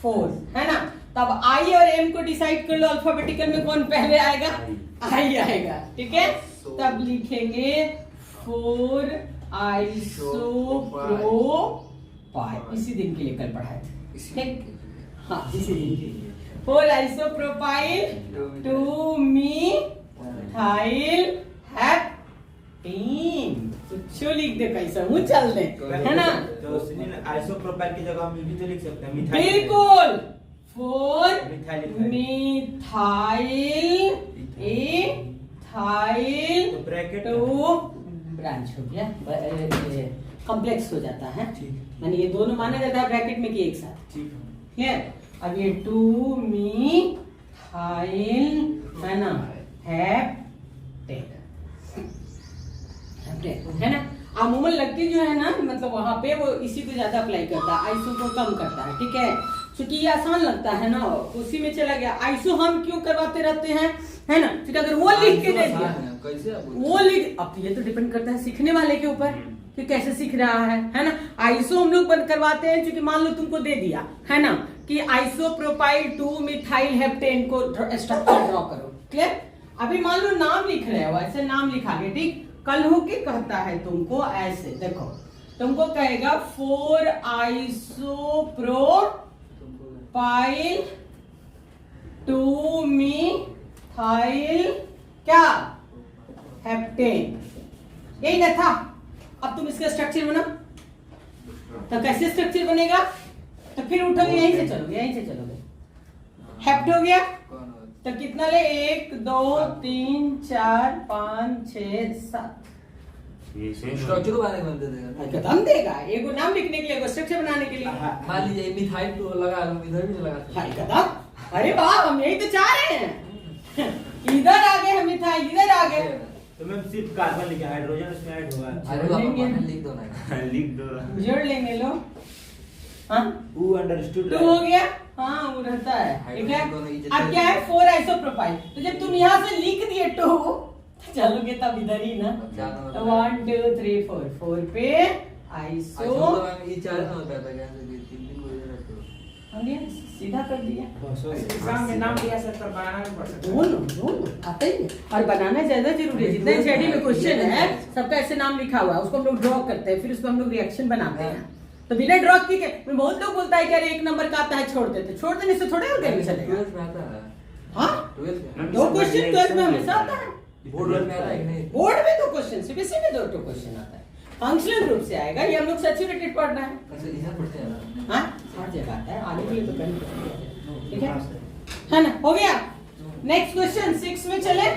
4, है ना? तब I और M को डिसाइड कर लो, अल्फाबेटिकल में कौन पहले आएगा? I आएगा, ठीक है? तब लिखेंगे 4 आइसोप्रोपाइल। इसी दिन के लिए कल पढ़ाए थे, ठीक? हाँ, इसी दिन के लिए 4 आइसोप्रोपाइल 2 मिथाइल हेप्टेन। कुछ लिख दे, कैसा हूँ चल दे, है ना? तो सुनिए, आइसोप्रोपाइल की जगह हम ये भी तो लिख सकते हैं, मिथाइल। बिल्कुल, 4 मिथाइल इथाइल तो ब्रैकेट 2 ब्रांच हो गया, कॉम्प्लेक्स हो जाता है, यानी ये दोनों माना जाता है ब्रैकेट में कि एक साथ, ठीक है? अब ये 2 मिथाइल, है ना, हेप्टेन। हेप्टेन, है ना। अमूमन लड़की जो है ना, मतलब वहाँ पे वो इसी को ज्यादा अप्लाई करता है, आइसो को कम करता है, ठीक है। क्योंकि ये आसान लगता है ना, उसी में चला गया। आइसो हम क्यों करवाते रहते हैं, है ना। ठीक है, अगर वो लिख के दे दिया, कैसे आप वो लिख, अब ये तो डिपेंड करता है सीखने वाले के ऊपर कि कैसे सीख रहा है ना। आइसो हम लोग बंद करवाते हैं क्योंकि मान लो तुमको दे दिया है ना कि आइसोप्रोपाइल 2 मिथाइल हेप्टेन को स्ट्रक्चर ड्रॉ करो, क्लियर। अभी मान लो नाम लिख रहे हो, ऐसे नाम लिखा गया, ठीक। कल हो के कहता है तुमको ऐसे, देखो तुमको कहेगा 4 आइसोप्रोपाइल 2 मिथाइल क्या हेप्टेन, यही ना था। अब तुम इसका स्ट्रक्चर बना, तो कैसे स्ट्रक्चर बनेगा, तो फिर उठोगे यहीं से चलोगे, यहीं से चलोगे। हेप्ट हो गया तो कितना ले, 1 2 3 4 5 6 7 स्ट्रक्चर बनाने में दे देगा। कदम देगा, एगो नाम लिखने के लिए, एगो स्ट्रक्चर बनाने के लिए। मान लीजिए मिथाइल तो लगा लो, इधर भी लगा हाय कदम, अरे वाह, हम यही तो चाह रहे हैं। इधर आ गए हम मिथाइल, इधर आ गए। तो मैम सिर्फ कार्बन लिखा, हाइड्रोजन उसमें ऐड होगा। अरे आप लिख दो ना, लिख दो, जोड़ लेंगे लो। हाँ वो अंडरस्टूड 2 हो गया, हाँ वो रहता है, ठीक है। अब क्या है 4 आइसोप्रोपाइल, तो जब तुम यहाँ से लिख दिए 2 चलोगे तब इधर ही ना, 1 2 3 4 4 पे आइसो, ये 4 ना होता था क्या, 3 को इधर रखो, हमने सीधा कर दिया। एग्जाम में नाम दिया सर, तब बनाना भी पड़ता है। दोनों आता ही है, और बनाना ज्यादा जरूरी है। जितना जेडी में क्वेश्चन है सबका ऐसे नाम लिखा हुआ है, उसको हम लोग ड्रॉ करते हैं, फिर उसको हम लोग रिएक्शन बनाते हैं। तो बिना ड्रॉ किए बहुत लोग बोलता है कि अरे 1 नंबर का आता है छोड़ देते, छोड़ देने से थोड़े और कहीं चलेगा। 12th में आता है। हाँ 12th में 2 क्वेश्चन 12th में हमेशा आता है, बोर्ड में आता है कि नहीं? बोर्ड में 2 क्वेश्चन, सीबीएसई में 2 क्वेश्चन आता है, फंक्शनल ग्रुप से आएगा। ये हम लोग सैचुरेटेड पढ़ना है, अच्छा इधर पढ़ते हैं ना। हाँ हर जगह आता है, आने के लिए तो कहीं, ठीक है ना। हो गया, नेक्स्ट क्वेश्चन 6 में चले।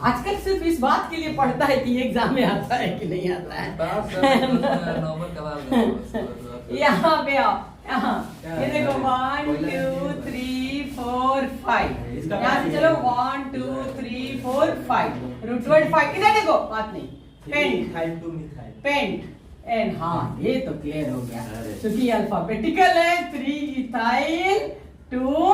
आजकल सिर्फ इस बात के लिए पढ़ता है कि एग्जाम में आता है कि नहीं आता है। नॉर्मल कबाब यहाँ पे आओ, यहाँ ये देखो 1 2 3 4 5, यहाँ से चलो 1 2 3 4 5, रूट वर्ड 5, इधर देखो, बात नहीं, पेंट पेंट एंड, हाँ ये तो क्लियर हो गया क्योंकि अल्फाबेटिकल है। 3 इथाइल 2,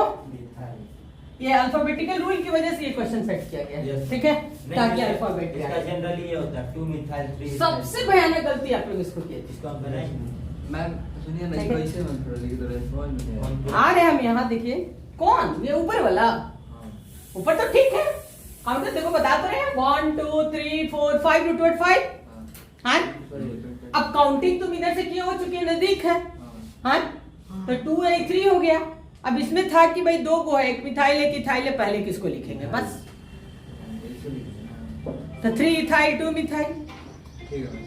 ये अल्फाबेटिकल रूल की वजह से ये क्वेश्चन सेट किया गया, ठीक है, ताकि अल्फाबेटिकल। इसका जनरली ये होता है 2 मिथाइल 3। सबसे भयानक गलती आप लोग इसको किए थे। इसको हम बनाएंगे। मैम सुनिए ना, कैसे मैं थोड़ा लिख दो, रेस्पॉन्स में आ रहे हम यहाँ, देखिए कौन, ये ऊपर वाला, ऊपर तो ठीक है, हम तो देखो बता तो रहे हैं 1 2 3 4 5 रूट वर्ड 5, हाँ। अब काउंटिंग तुम इधर से किए हो चुके नजदीक है, हाँ, तो 2 है 3 हो गया। अब इसमें था कि भाई 2 को है, 1 मिथाइल 1 इथाइल है, पहले किसको लिखेंगे बस, तो 3 इथाइल 2 मिथाइल। ठीक है।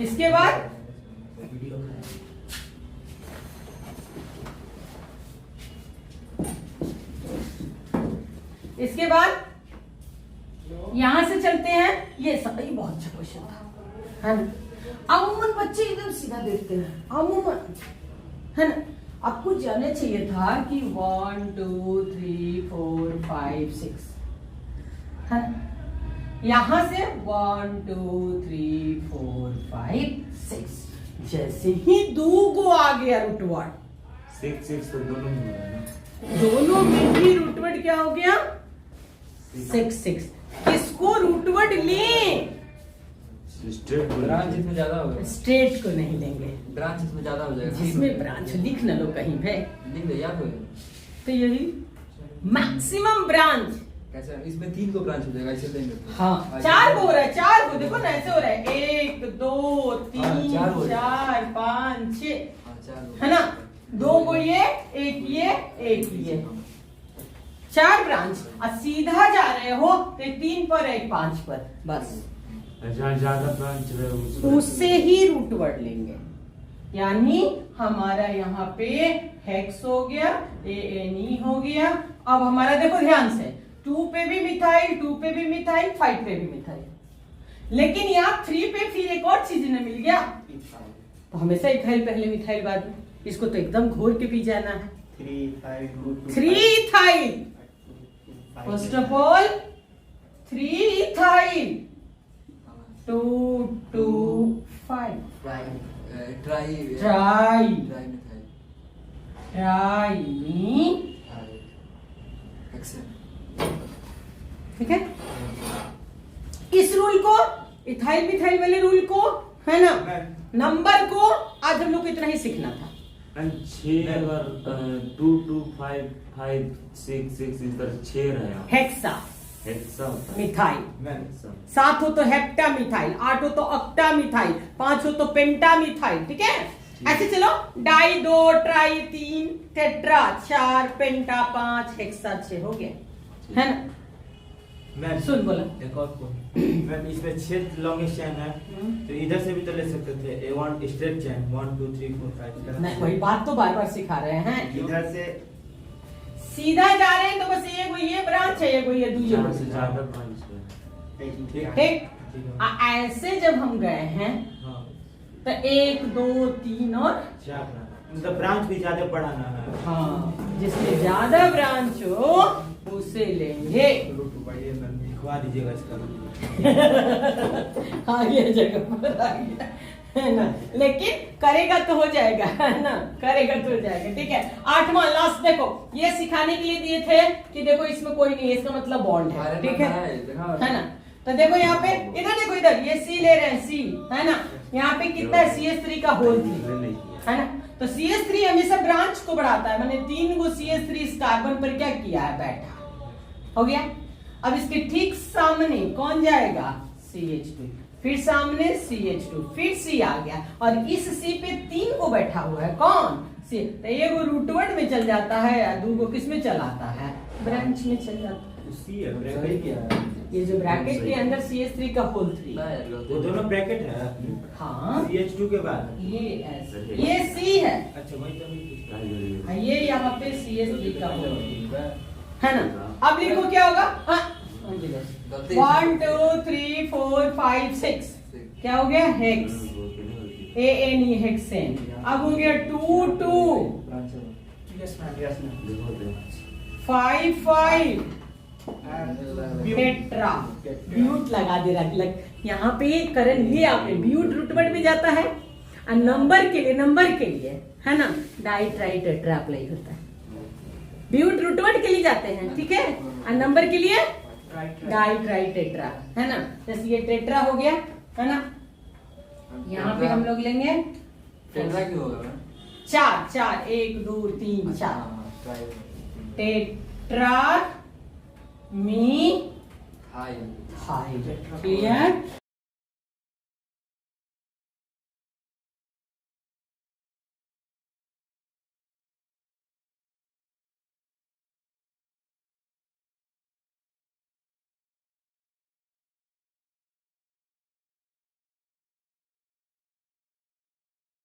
इसके बाद इसके बाद यहां से चलते हैं, ये सही बहुत अच्छा क्वेश्चन था, है ना। अमूमन बच्चे एकदम सीधा देखते हैं, अमूमन, है ना। आपको जानना चाहिए था कि 1 2 3 4 5 6, है ना। यहां से 1 2 3 4 5 6, जैसे ही 2 को आ गया रूटवर्ड 6 तो दोनों में है ना। दोनों में भी रूटवर्ड क्या हो गया 6। किसको रूटवर्ड लें, स्ट्रेट ब्रांच इसमें ज्यादा होगा, स्ट्रेट को नहीं लेंगे, ब्रांच इसमें ज्यादा हो जाएगा। जिसमें ब्रांच लिख न लो कहीं पे, लिख दे, याद हो तो यही मैक्सिमम ब्रांच। कैसे, इसमें 3 को ब्रांच हो जाएगा, ऐसे देंगे तो। हाँ 4 को हो रहा है, 4 को देखो ना, ऐसे हो रहा है 1 2 3 चार हो 4 5 6, हाँ 4 है ना। 2 को ये, 1 ये, 1 ये, 4 ब्रांच। और सीधा जा रहे हो तो 3 पर 1 5 पर, बस जहाँ ज्यादा ब्रांच रहे उससे ही रूटवर्ड लेंगे। यानी हमारा यहाँ पे हेक्स हो गया, ANE हो गया। अब हमारा देखो ध्यान से, 2 पे भी मिथाइल, 2 पे भी मिथाइल, 5 पे भी मिथाइल, लेकिन यहाँ 3 पे फिर एक और चीज ने मिल गया, तो हमेशा इथाइल पहले मिथाइल बाद में, इसको तो एकदम घोर के पी जाना है। 3 5 2 3 ethyl, first of all 3 ethyl 2 2 5 try tri methyl try hexane. ठीक है। इस रूल को इथाइल मिथाइल वाले रूल को है ना, नंबर को आज हम लोग को इतना ही सीखना था। 6 बार 2 2 5 5 6 6 इस तरह 6 रहे। हेक्सा हेक्सा होता है। Methyl, hexa. 7 हो तो हेप्टा मिथाइल, 8 हो तो ऑक्टा मिथाइल, 5 हो तो पेंटा मिथाइल। ठीक है, ऐसे चलो, डाई 2, ट्राई 3, टेट्रा 4, पेंटा 5, हेक्सा 6 हो गया है ना। मैम सुन बोला। एक और पॉइंट मैम, इसमें 6 लॉन्गेस्ट चेन है तो इधर से भी तो ले सकते थे। A1 स्ट्रेट चेन 1 2 3 4 5 नहीं, वही बात तो बार बार सिखा रहे हैं। इधर से सीधा जा रहे हैं तो बस ये ब्रांच है, ये दूसरी चार से ज्यादा ब्रांच है। ठीक। ऐसे जब हम गए हैं हाँ तो 1 2 3 और 4 मतलब ब्रांच भी ज्यादा बढ़ाना है। हाँ, जिसमें ज्यादा ब्रांच हो उसे लेंगे। लिखवा दीजिएगा इसका। आ गया जगह पर, आ गया है ना, लेकिन करेगा तो हो जाएगा है ना, करेगा तो हो जाएगा। ठीक है, 8वां लास्ट देखो, ये सिखाने के लिए दिए थे कि देखो इसमें कोई नहीं है, इसका मतलब बॉन्ड है। ठीक है ना। तो देखो यहाँ पे, इधर देखो, इधर ये C ले रहे हैं, C है ना, यहाँ पे कितना है CH3 का होल 3 है ना। तो CH3 हमेशा ब्रांच को बढ़ाता है, मैंने 3 को CH3 इस कार्बन पर क्या किया है, बैठा हो गया। अब इसके ठीक सामने कौन जाएगा, CH2, फिर सामने CH2, फिर C आ गया, और इस C पे 3 को बैठा हुआ है, कौन C। तो एक रूटवर्ड में चल जाता है, या 2 को किस में चलाता है, ब्रांच में चल जाता है। सी है ब्रैकेट। ये जो ब्रैकेट के अंदर CH3 का होल 3, वो दोनों ब्रैकेट है। हाँ, CH2 के बाद ये S, ये C है, अच्छा वही तो ये यहाँ पे CH3 का होल 3 है ना। अब लिखो क्या होगा, 1 2 3 4 5 6 क्या हो गया, हेक्स, ANE हेक्सेन। अब हो गया 2 2 5 5 टेट्रा, ब्यूट लगा दे रहा। यहाँ पे करण ये आपने ब्यूट रूटवर्ड में जाता है, और नंबर के लिए है ना, डाई ट्राई टेट्रा अप्लाई होता है। ब्यूट रूटवर्ड के लिए जाते हैं, ठीक है, और नंबर के लिए डाई ट्राई टेट्रा है ना। जैसे ये टेट्रा हो गया है ना, यहाँ पे हम लोग लेंगे टेट्रा क्यों होगा 4 4 1 2 3 4 टेट्रा मी हाई हाई। क्लियर।